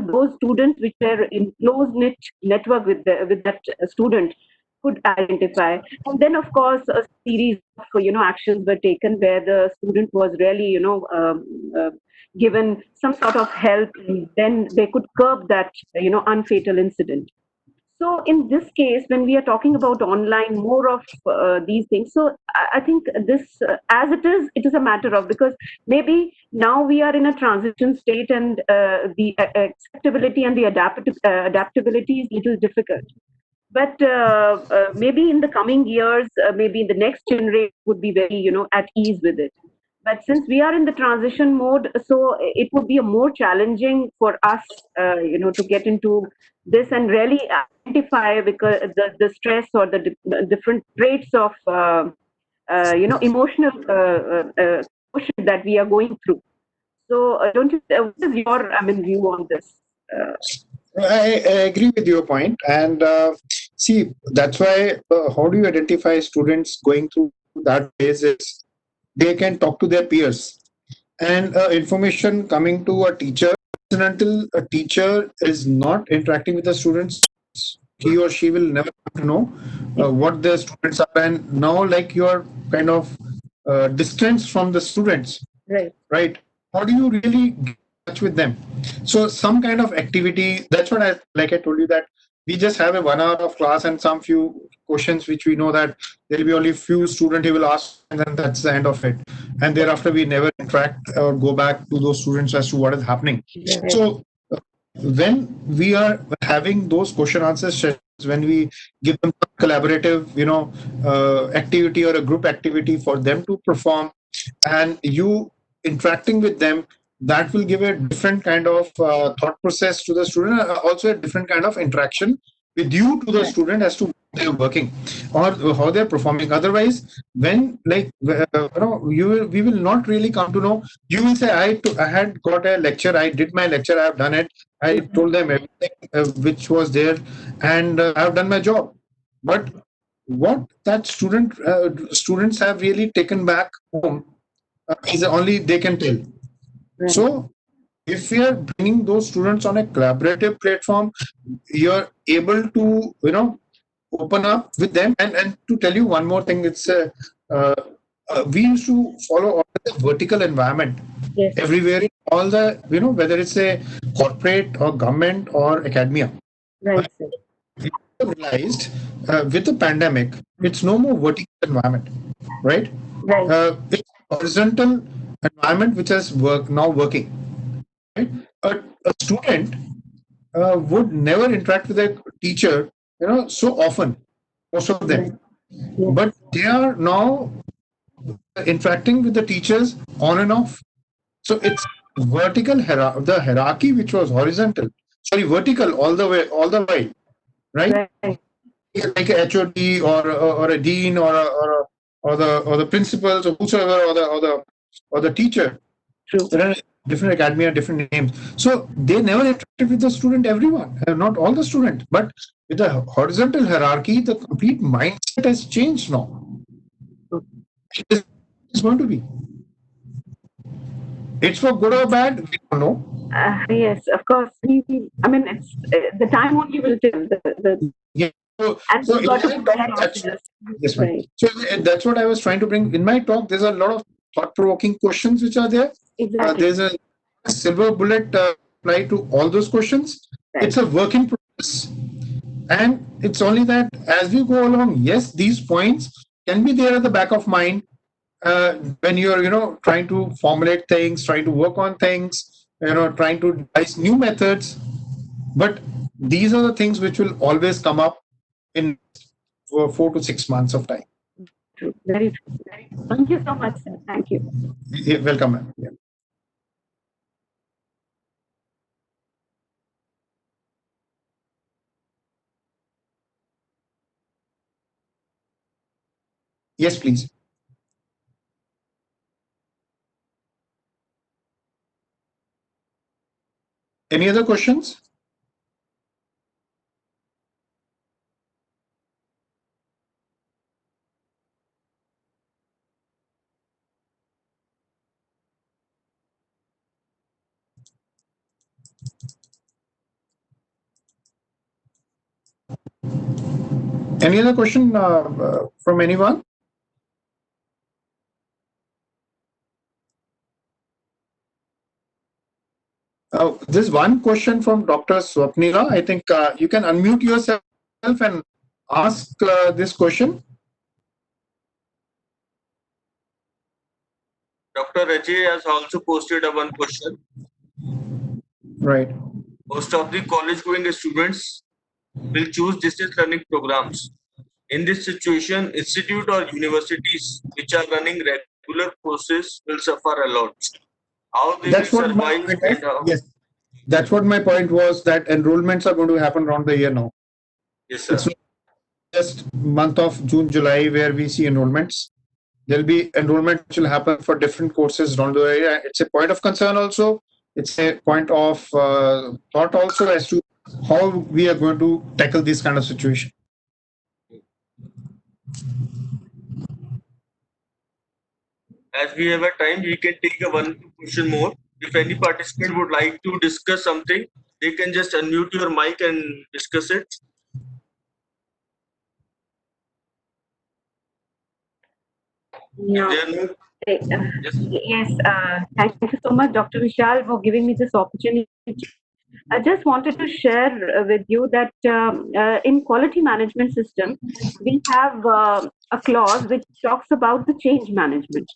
those students which were in close knit network with that student could identify. And then of course a series of actions were taken where the student was really given some sort of help, and then they could curb that unfatal incident. So in this case, when we are talking about online, more of these things. So I think this, as it is a matter of, because maybe now we are in a transition state, and the acceptability and the adaptability is little difficult. But maybe in the coming years, maybe the next generation would be very at ease with it. But since we are in the transition mode, so it would be a more challenging for us, to get into this and really identify, because the stress or the different traits of emotional emotion that we are going through. So don't you? What is your view on this? Uh, I agree with your point, and see, that's why how do you identify students going through that phase is they can talk to their peers, and information coming to a teacher. And until a teacher is not interacting with the students, he or she will never come to know what the students are. And now, like, you're kind of distanced from the students, right. right? How do you really get in touch with them? So some kind of activity. That's what I told you, that we just have a 1 hour of class and some few questions which we know that there will be only few students he will ask, and then that's the end of it. And thereafter we never interact or go back to those students as to what is happening. Right. So when we are having those question answer sessions, when we give them some collaborative activity or a group activity for them to perform, and you interacting with them, that will give a different kind of thought process to the student, also a different kind of interaction with you to the student as to how they're working or how they're performing. Otherwise, when we will not really come to know. You will say, I had got a lecture, I did my lecture, I have done it, I told them everything which was there, and I have done my job. But what that students have really taken back home is only they can tell. Right. So if we are bringing those students on a collaborative platform, you're able to open up with them. And to tell you one more thing, it's uh, we used to follow all the vertical environment Yes. everywhere, in all the whether it's a corporate or government or academia. Right, sir. We have realized with the pandemic, it's no more vertical environment, right? Right. It's horizontal environment which has working. Right? A student would never interact with a teacher, so often, most of them. Yes. But they are now interacting with the teachers on and off. So it's the hierarchy which was horizontal, sorry, vertical all the way, right? Right. Like a HOD or a dean or the principals or whosoever or the teacher. True. There are different academia, different names. So they never interacted with the student, everyone, not all the students. But with the horizontal hierarchy, the complete mindset has changed now. It's going to be. It's for good or bad, we don't know. Yes, of course. It's the time only will tell. Yeah. And So we got to in my prepare talk, ourselves. yes, ma'am. Right. So that's what I was trying to bring in my talk. There's a lot of thought-provoking questions which are there. Exactly. There's a silver bullet apply to all those questions. Right. It's a work in progress, and it's only that as we go along, yes, these points can be there at the back of mind when you're trying to formulate things, trying to work on things, trying to devise new methods. But these are the things which will always come up in 4 to 6 months of time. True. Very true. Thank you so much, sir. Thank you. Welcome, ma'am. Yeah. Yes, please. Any other questions? Any other question from anyone? There's one question from Dr. Swapnila. I think you can unmute yourself and ask this question. Dr. Ajay has also posted a one question. Right. Most of the college-going students will choose distance learning programs. In this situation, institute or universities which are running regular courses will suffer a lot. How they That's will what my survive point and was. how? Yes. That's what my point was, that enrollments are going to happen around the year now. Yes, sir. It's not just month of June, July where we see enrollments. There'll be enrollment which will happen for different courses around the area. It's a point of concern also. It's a point of thought also as to how we are going to tackle this kind of situation. As we have a time, we can take a one question more. If any participant would like to discuss something, they can just unmute your mic and discuss it. No. If there are no, yes. Yes, thank you so much, Dr. Vishal, for giving me this opportunity. I just wanted to share with you that in quality management system, we have a clause which talks about the change management.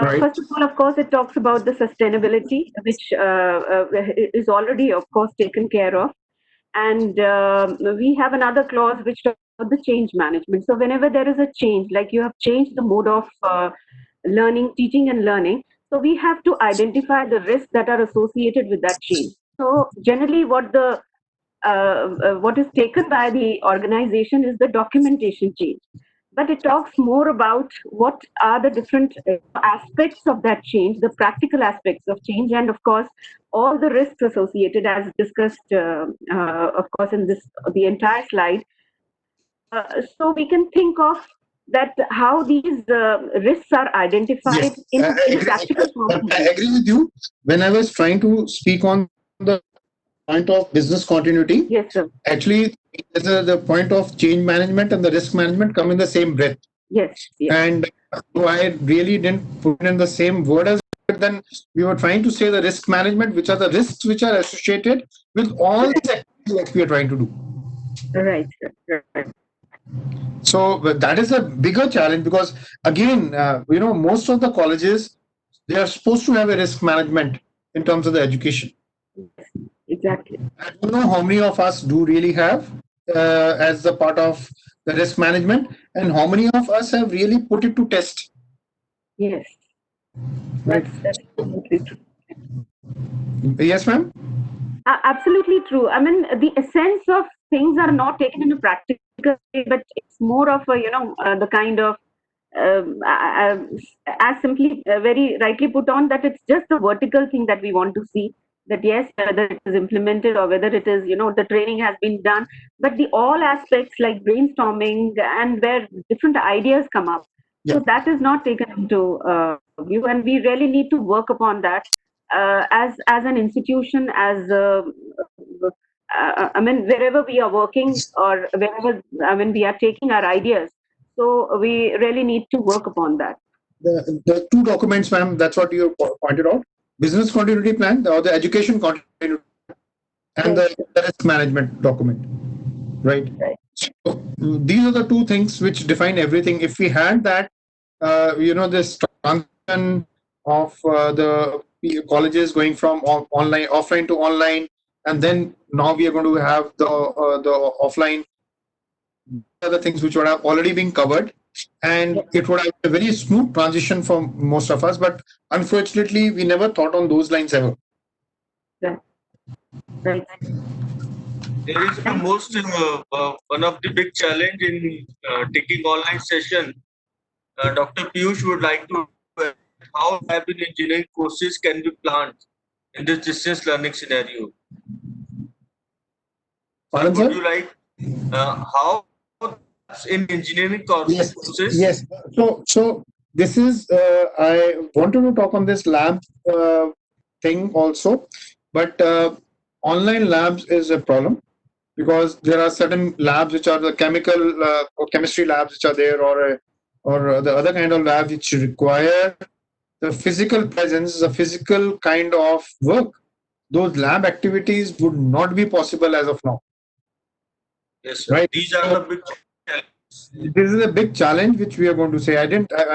Right. First of all, of course, it talks about the sustainability, which is already, of course, taken care of. And we have another clause which talks about the change management. So whenever there is a change, like you have changed the mode of learning, teaching and learning, so we have to identify the risks that are associated with that change. So generally what is taken by the organization is the documentation change, but it talks more about what are the different aspects of that change, the practical aspects of change, and of course all the risks associated, as discussed of course in this the entire slide. So we can think of that how these risks are identified Yes, in a practical form. I agree with you. When I was trying to speak on the point of business continuity, Yes, sir. actually the point of change management and the risk management come in the same breath. Yes, yes. And so I really didn't put in the same word as it. Then we were trying to say the risk management, which are the risks which are associated with all the activities that we are trying to do. Right, right. So that is a bigger challenge, because again, most of the colleges, they are supposed to have a risk management in terms of the education. Exactly. I don't know how many of us do really have as the part of the risk management, and how many of us have really put it to test. Yes. Right. That's absolutely true. Yes, ma'am. Absolutely true. I mean, the essence of things are not taken in a practical way, but it's more of a, the kind of, as simply very rightly put on, that it's just the vertical thing that we want to see. That yes, whether it is implemented or whether it is, the training has been done, but the all aspects like brainstorming and where different ideas come up. Yeah. So that is not taken into view, and we really need to work upon that. As an institution, as I mean, wherever we are working or wherever we are taking our ideas, so we really need to work upon that. The two documents, ma'am, that's what you pointed out: business continuity plan or the education continuity, and Yes. the risk management document. Right. Right. So these are the two things which define everything. If we had that, this transition of the colleges going from offline to online, and then now we are going to have the offline. Other things which would have already been covered, and it would have a very smooth transition for most of us. But unfortunately, we never thought on those lines ever. Right. There is the most one of the big challenge in taking online session. Dr. Piyush would like to how lab in engineering courses can be planned in this distance learning scenario. Pardon, Would sir? you like how in engineering Yes, courses? yes. So this is I wanted to talk on this lab thing also, but online labs is a problem, because there are certain labs which are the chemical or chemistry labs which are there, or the other kind of labs which require the physical presence, the physical kind of work. Those lab activities would not be possible as of now. Yes, sir. Right. These are the big challenges. This is a big challenge which we are going to say.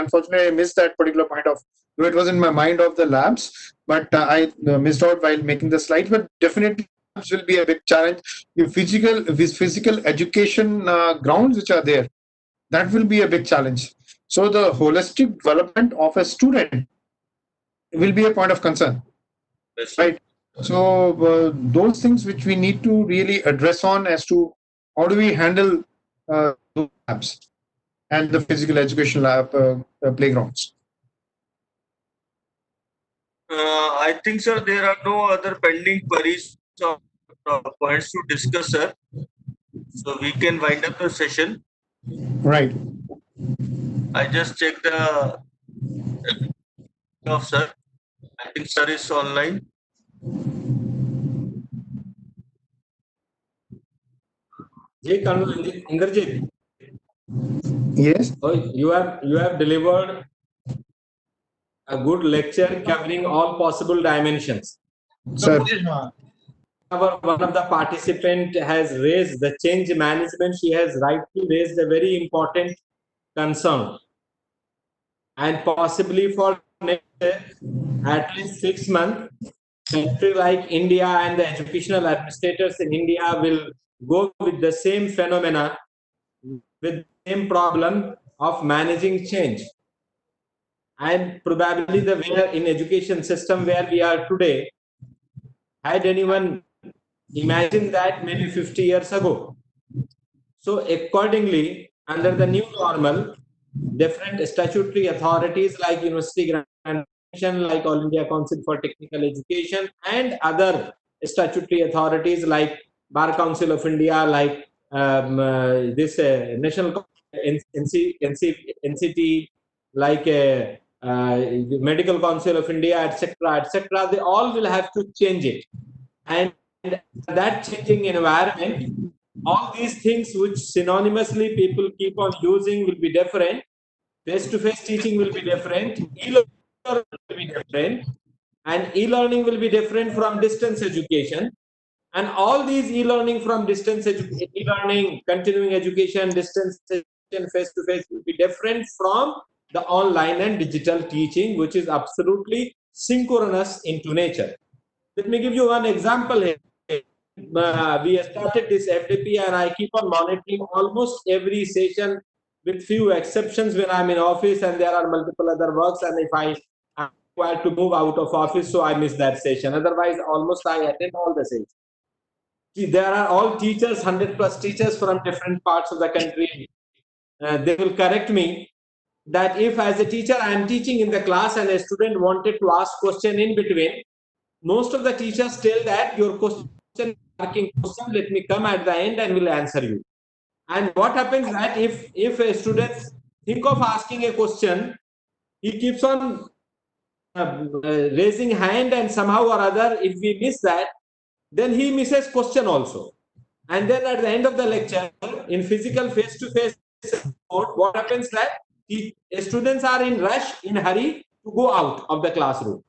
Unfortunately, I missed that particular point of, though it was in my mind of the labs, but I missed out while making the slides. But definitely, labs will be a big challenge. Physical education grounds which are there, that will be a big challenge. So the holistic development of a student will be a point of concern, Yes, sir. right? So those things which we need to really address on as to how do we handle those labs and the physical education lab playgrounds. I think, sir, there are no other pending queries or points to discuss, sir. So we can wind up the session. Right. I just checked the of sir. I think sir is online. Inderjeet, Yes. you have delivered a good lecture covering all possible dimensions. Sir. One of the participant has raised the change management. She has rightly raised a very important concern, and possibly for next at least 6 months, country like India and the educational administrators in India will go with the same phenomena, with the same problem of managing change. And probably the way in education system where we are today, had anyone imagined that maybe 50 years ago? So accordingly, under the new normal, different statutory authorities like University Grant Commission, like All India Council for Technical Education, and other statutory authorities like Bar Council of India, like this National NCT, like Medical Council of India, etc., etc. They all will have to change it, and that changing environment, all these things which synonymously people keep on using will be different. Face-to-face teaching will be different. E-learning will be different, and e-learning will be different from distance education. And all these e-learning from distance e-learning, continuing education, distance education, face-to-face will be different from the online and digital teaching, which is absolutely synchronous into nature. Let me give you one example here. We started this FDP, and I keep on monitoring almost every session, with few exceptions when I'm in office and there are multiple other works, and if I am required to move out of office, so I miss that session. Otherwise, almost I attend all the sessions. See, there are all teachers, 100 plus teachers from different parts of the country. They will correct me that if as a teacher I am teaching in the class and a student wanted to ask question in between, most of the teachers tell that your question, let me come at the end and will answer you. And what happens that if a student think of asking a question, he keeps on raising hand, and somehow or other, if we miss that, then he misses question also. And then at the end of the lecture, in physical face-to-face mode, what happens that students are in rush, in hurry to go out of the classroom.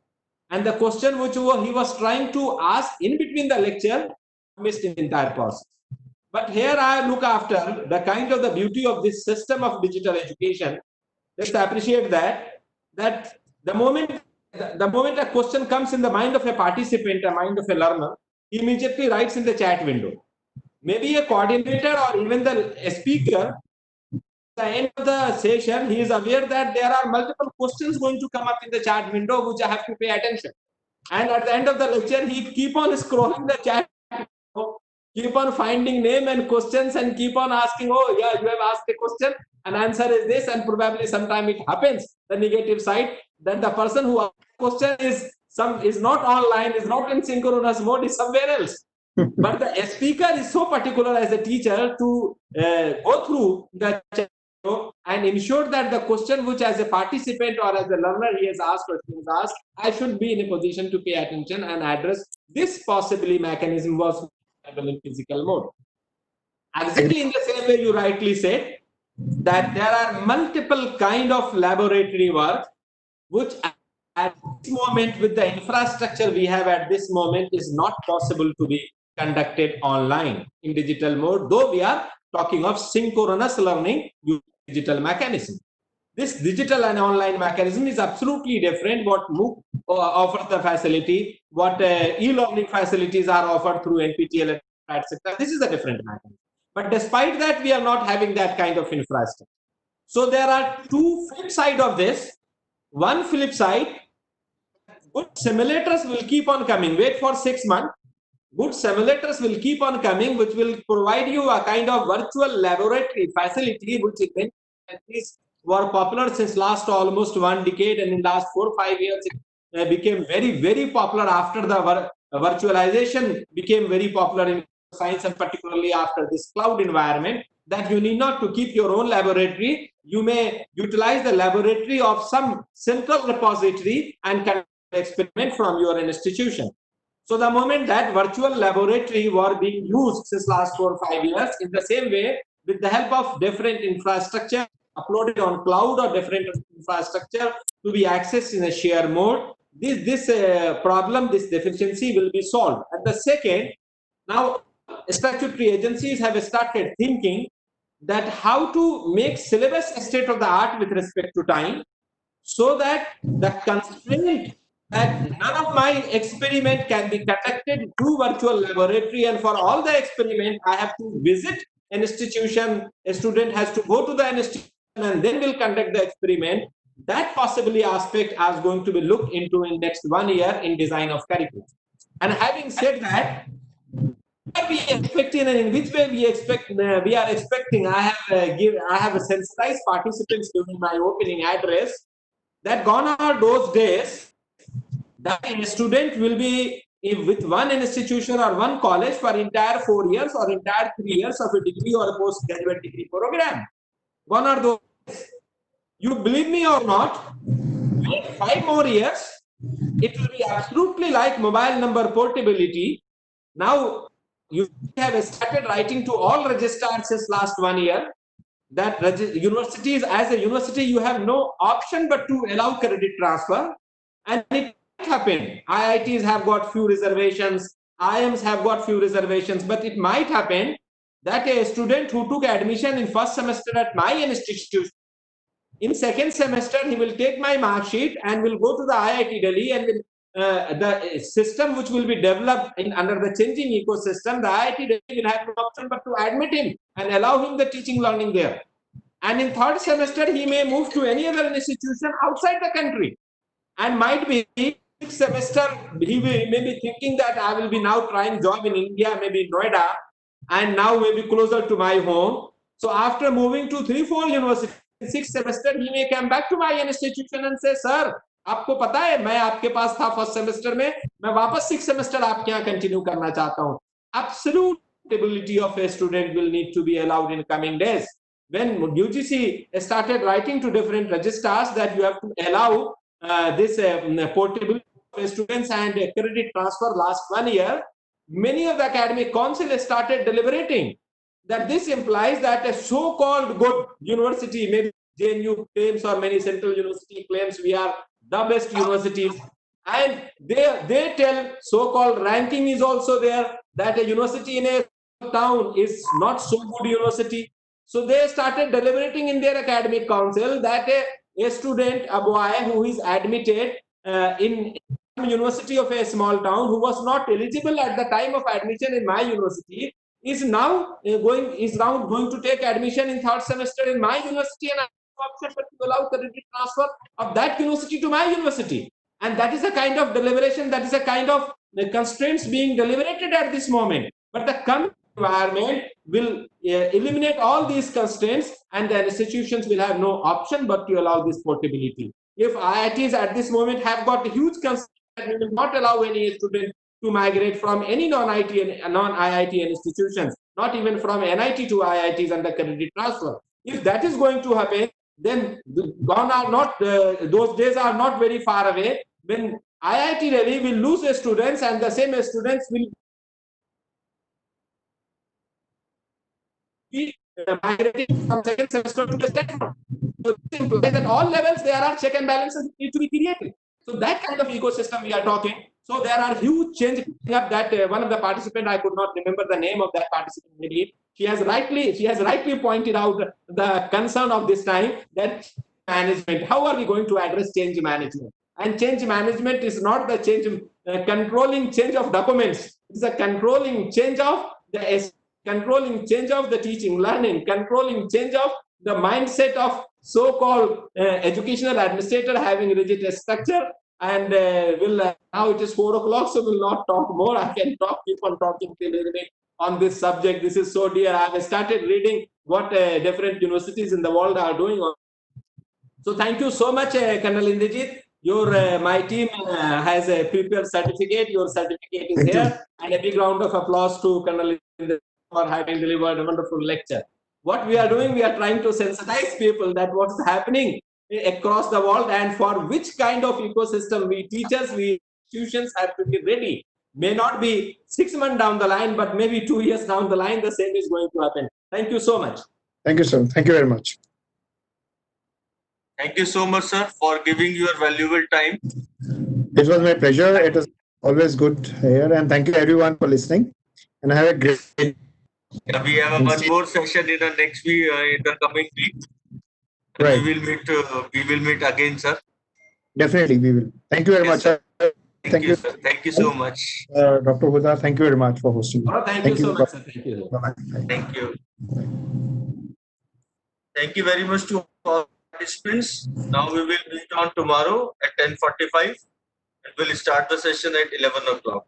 And the question which he was trying to ask in between the lecture missed in the entire process. But here I look after the kind of the beauty of this system of digital education. Let's appreciate that the moment a question comes in the mind of a participant, a mind of a learner, he immediately writes in the chat window. Maybe a coordinator or even the speaker, at the end of the session, he is aware that there are multiple questions going to come up in the chat window which I have to pay attention. And at the end of the lecture, he keep on scrolling the chat, keep on finding name and questions, and keep on asking, oh yeah, you have asked a question, and answer is this, and probably sometime it happens, the negative side, that the person who asked the question is not online, is not in synchronous mode, is somewhere else. But the speaker is so particular as a teacher to go through the chat and ensure that the question which as a participant or as a learner he has asked or he has asked, I should be in a position to pay attention and address this possibly mechanism was in physical mode. Exactly in the same way you rightly said that there are multiple kind of laboratory work which at this moment with the infrastructure we have at this moment is not possible to be conducted online in digital mode, though we are talking of synchronous learning using digital mechanism. This digital and online mechanism is absolutely different. What MOOC offers the facility, what e-learning facilities are offered through NPTEL, etc. This is a different mechanism. But despite that, we are not having that kind of infrastructure. So there are two flip side of this. One flip side, good simulators will keep on coming. Wait for 6 months. Good simulators will keep on coming, which will provide you a kind of virtual laboratory facility, which in countries were popular since last almost 1 decade, and in last 4 or 5 years it became very, very popular after the virtualization became very popular in science, and particularly after this cloud environment, that you need not to keep your own laboratory. You may utilize the laboratory of some central repository and conduct experiment from your institution. So the moment that virtual laboratory were being used since last 4 or 5 years, in the same way, with the help of different infrastructure uploaded on cloud or different infrastructure to be accessed in a share mode, this problem, this deficiency will be solved. And the second, now statutory agencies have started thinking that how to make syllabus state of the art with respect to time, so that the constraint that none of my experiment can be conducted through virtual laboratory, and for all the experiment I have to visit an institution, a student has to go to the institution and then will conduct the experiment. That possibly aspect is going to be looked into in next 1 year in design of curriculum. And having said that, what we expecting and in which way we expect, we are expecting, I have sensitized participants during my opening address that gone are those days that a student will be with one institution or one college for entire 4 years or entire 3 years of a degree or a postgraduate degree program. Gone are those. You believe me or not, wait 5 more years, it will be absolutely like mobile number portability. Now you have started writing to all registrars since last 1 year that universities, as a university, you have no option but to allow credit transfer, and it happen. IITs have got few reservations, IIMs have got few reservations, but it might happen that a student who took admission in first semester at my institution, in second semester he will take my mark sheet and will go to the IIT Delhi, and will, the system which will be developed under the changing ecosystem, the IIT Delhi will have no option but to admit him and allow him the teaching learning there. And in third semester he may move to any other institution outside the country, and might be sixth semester he may be thinking that I will be now trying job in India, maybe in Noida, and now maybe closer to my home. So after moving to 3-4 universities, sixth semester he may come back to my institution and say, sir, आपको पता है मैं आपके पास था first semester में, मैं वापस six semester आपके यहाँ कंटिन्यू करना चाहता हूँ. Absolute ability of a student will need to be allowed in coming days. When UGC started writing to different registrars that you have to allow this portability of students and credit transfer last 1 year, many of the academic council started deliberating that this implies that a so-called good university, maybe JNU claims or many central university claims we are the best universities, and they tell so-called ranking is also there, that a university in a town is not so good university. So they started deliberating in their academic council that a student, a boy who is admitted in university of a small town, who was not eligible at the time of admission in my university, is now going to take admission in third semester in my university, and I have option but to allow credit transfer of that university to my university. And that is a kind of deliberation, that is a kind of constraints being deliberated at this moment. But the coming environment will eliminate all these constraints, and the institutions will have no option but to allow this portability. If IITs at this moment have got huge constraints, we will not allow any student to migrate from any non-IIT institutions, not even from NIT to IITs under credit transfer. If that is going to happen, then gone are not those days are not very far away when IIT Delhi will lose the students, and the same students will be migrating from second semester to the second one. So this implies that all levels there are check and balances need to be created. So that kind of ecosystem we are talking. So there are huge changes coming up that one of the participants, I could not remember the name of that participant, maybe she has rightly pointed out the concern of this time, that management. How are we going to address change management? And change management is not the controlling change of documents. It's a controlling change of the teaching, learning, controlling change of the mindset of so-called educational administrator having rigid structure. And now it is 4 o'clock, so we'll not talk more. I can keep on talking till evening on this subject. This is so dear. I have started reading what different universities in the world are doing. So thank you so much, Colonel Inderjeet. My team has a prepared certificate. Your certificate is here, and a big round of applause to Colonel Inderjeet for having delivered a wonderful lecture. What we are doing, we are trying to sensitize people that what's happening across the world, and for which kind of ecosystem we teachers, we institutions have to be ready. May not be 6 months down the line, but maybe 2 years down the line, the same is going to happen. Thank you so much. Thank you, sir. Thank you very much. Thank you so much, sir, for giving your valuable time. It was my pleasure. It is always good here, and thank you everyone for listening. And have a great. Yeah, we have one more session in the next week, in the coming week. Right. We will meet again, sir. Definitely, we will. Thank you very much. Sir. Thank you, sir. Thank you so much. Dr. Huda, thank you very much for hosting. Thank you so much, sir. Thank you. Bye-bye. Thank you. Thank you very much to all participants. Now we will meet on tomorrow at 10:45. And we'll start the session at 11 o'clock.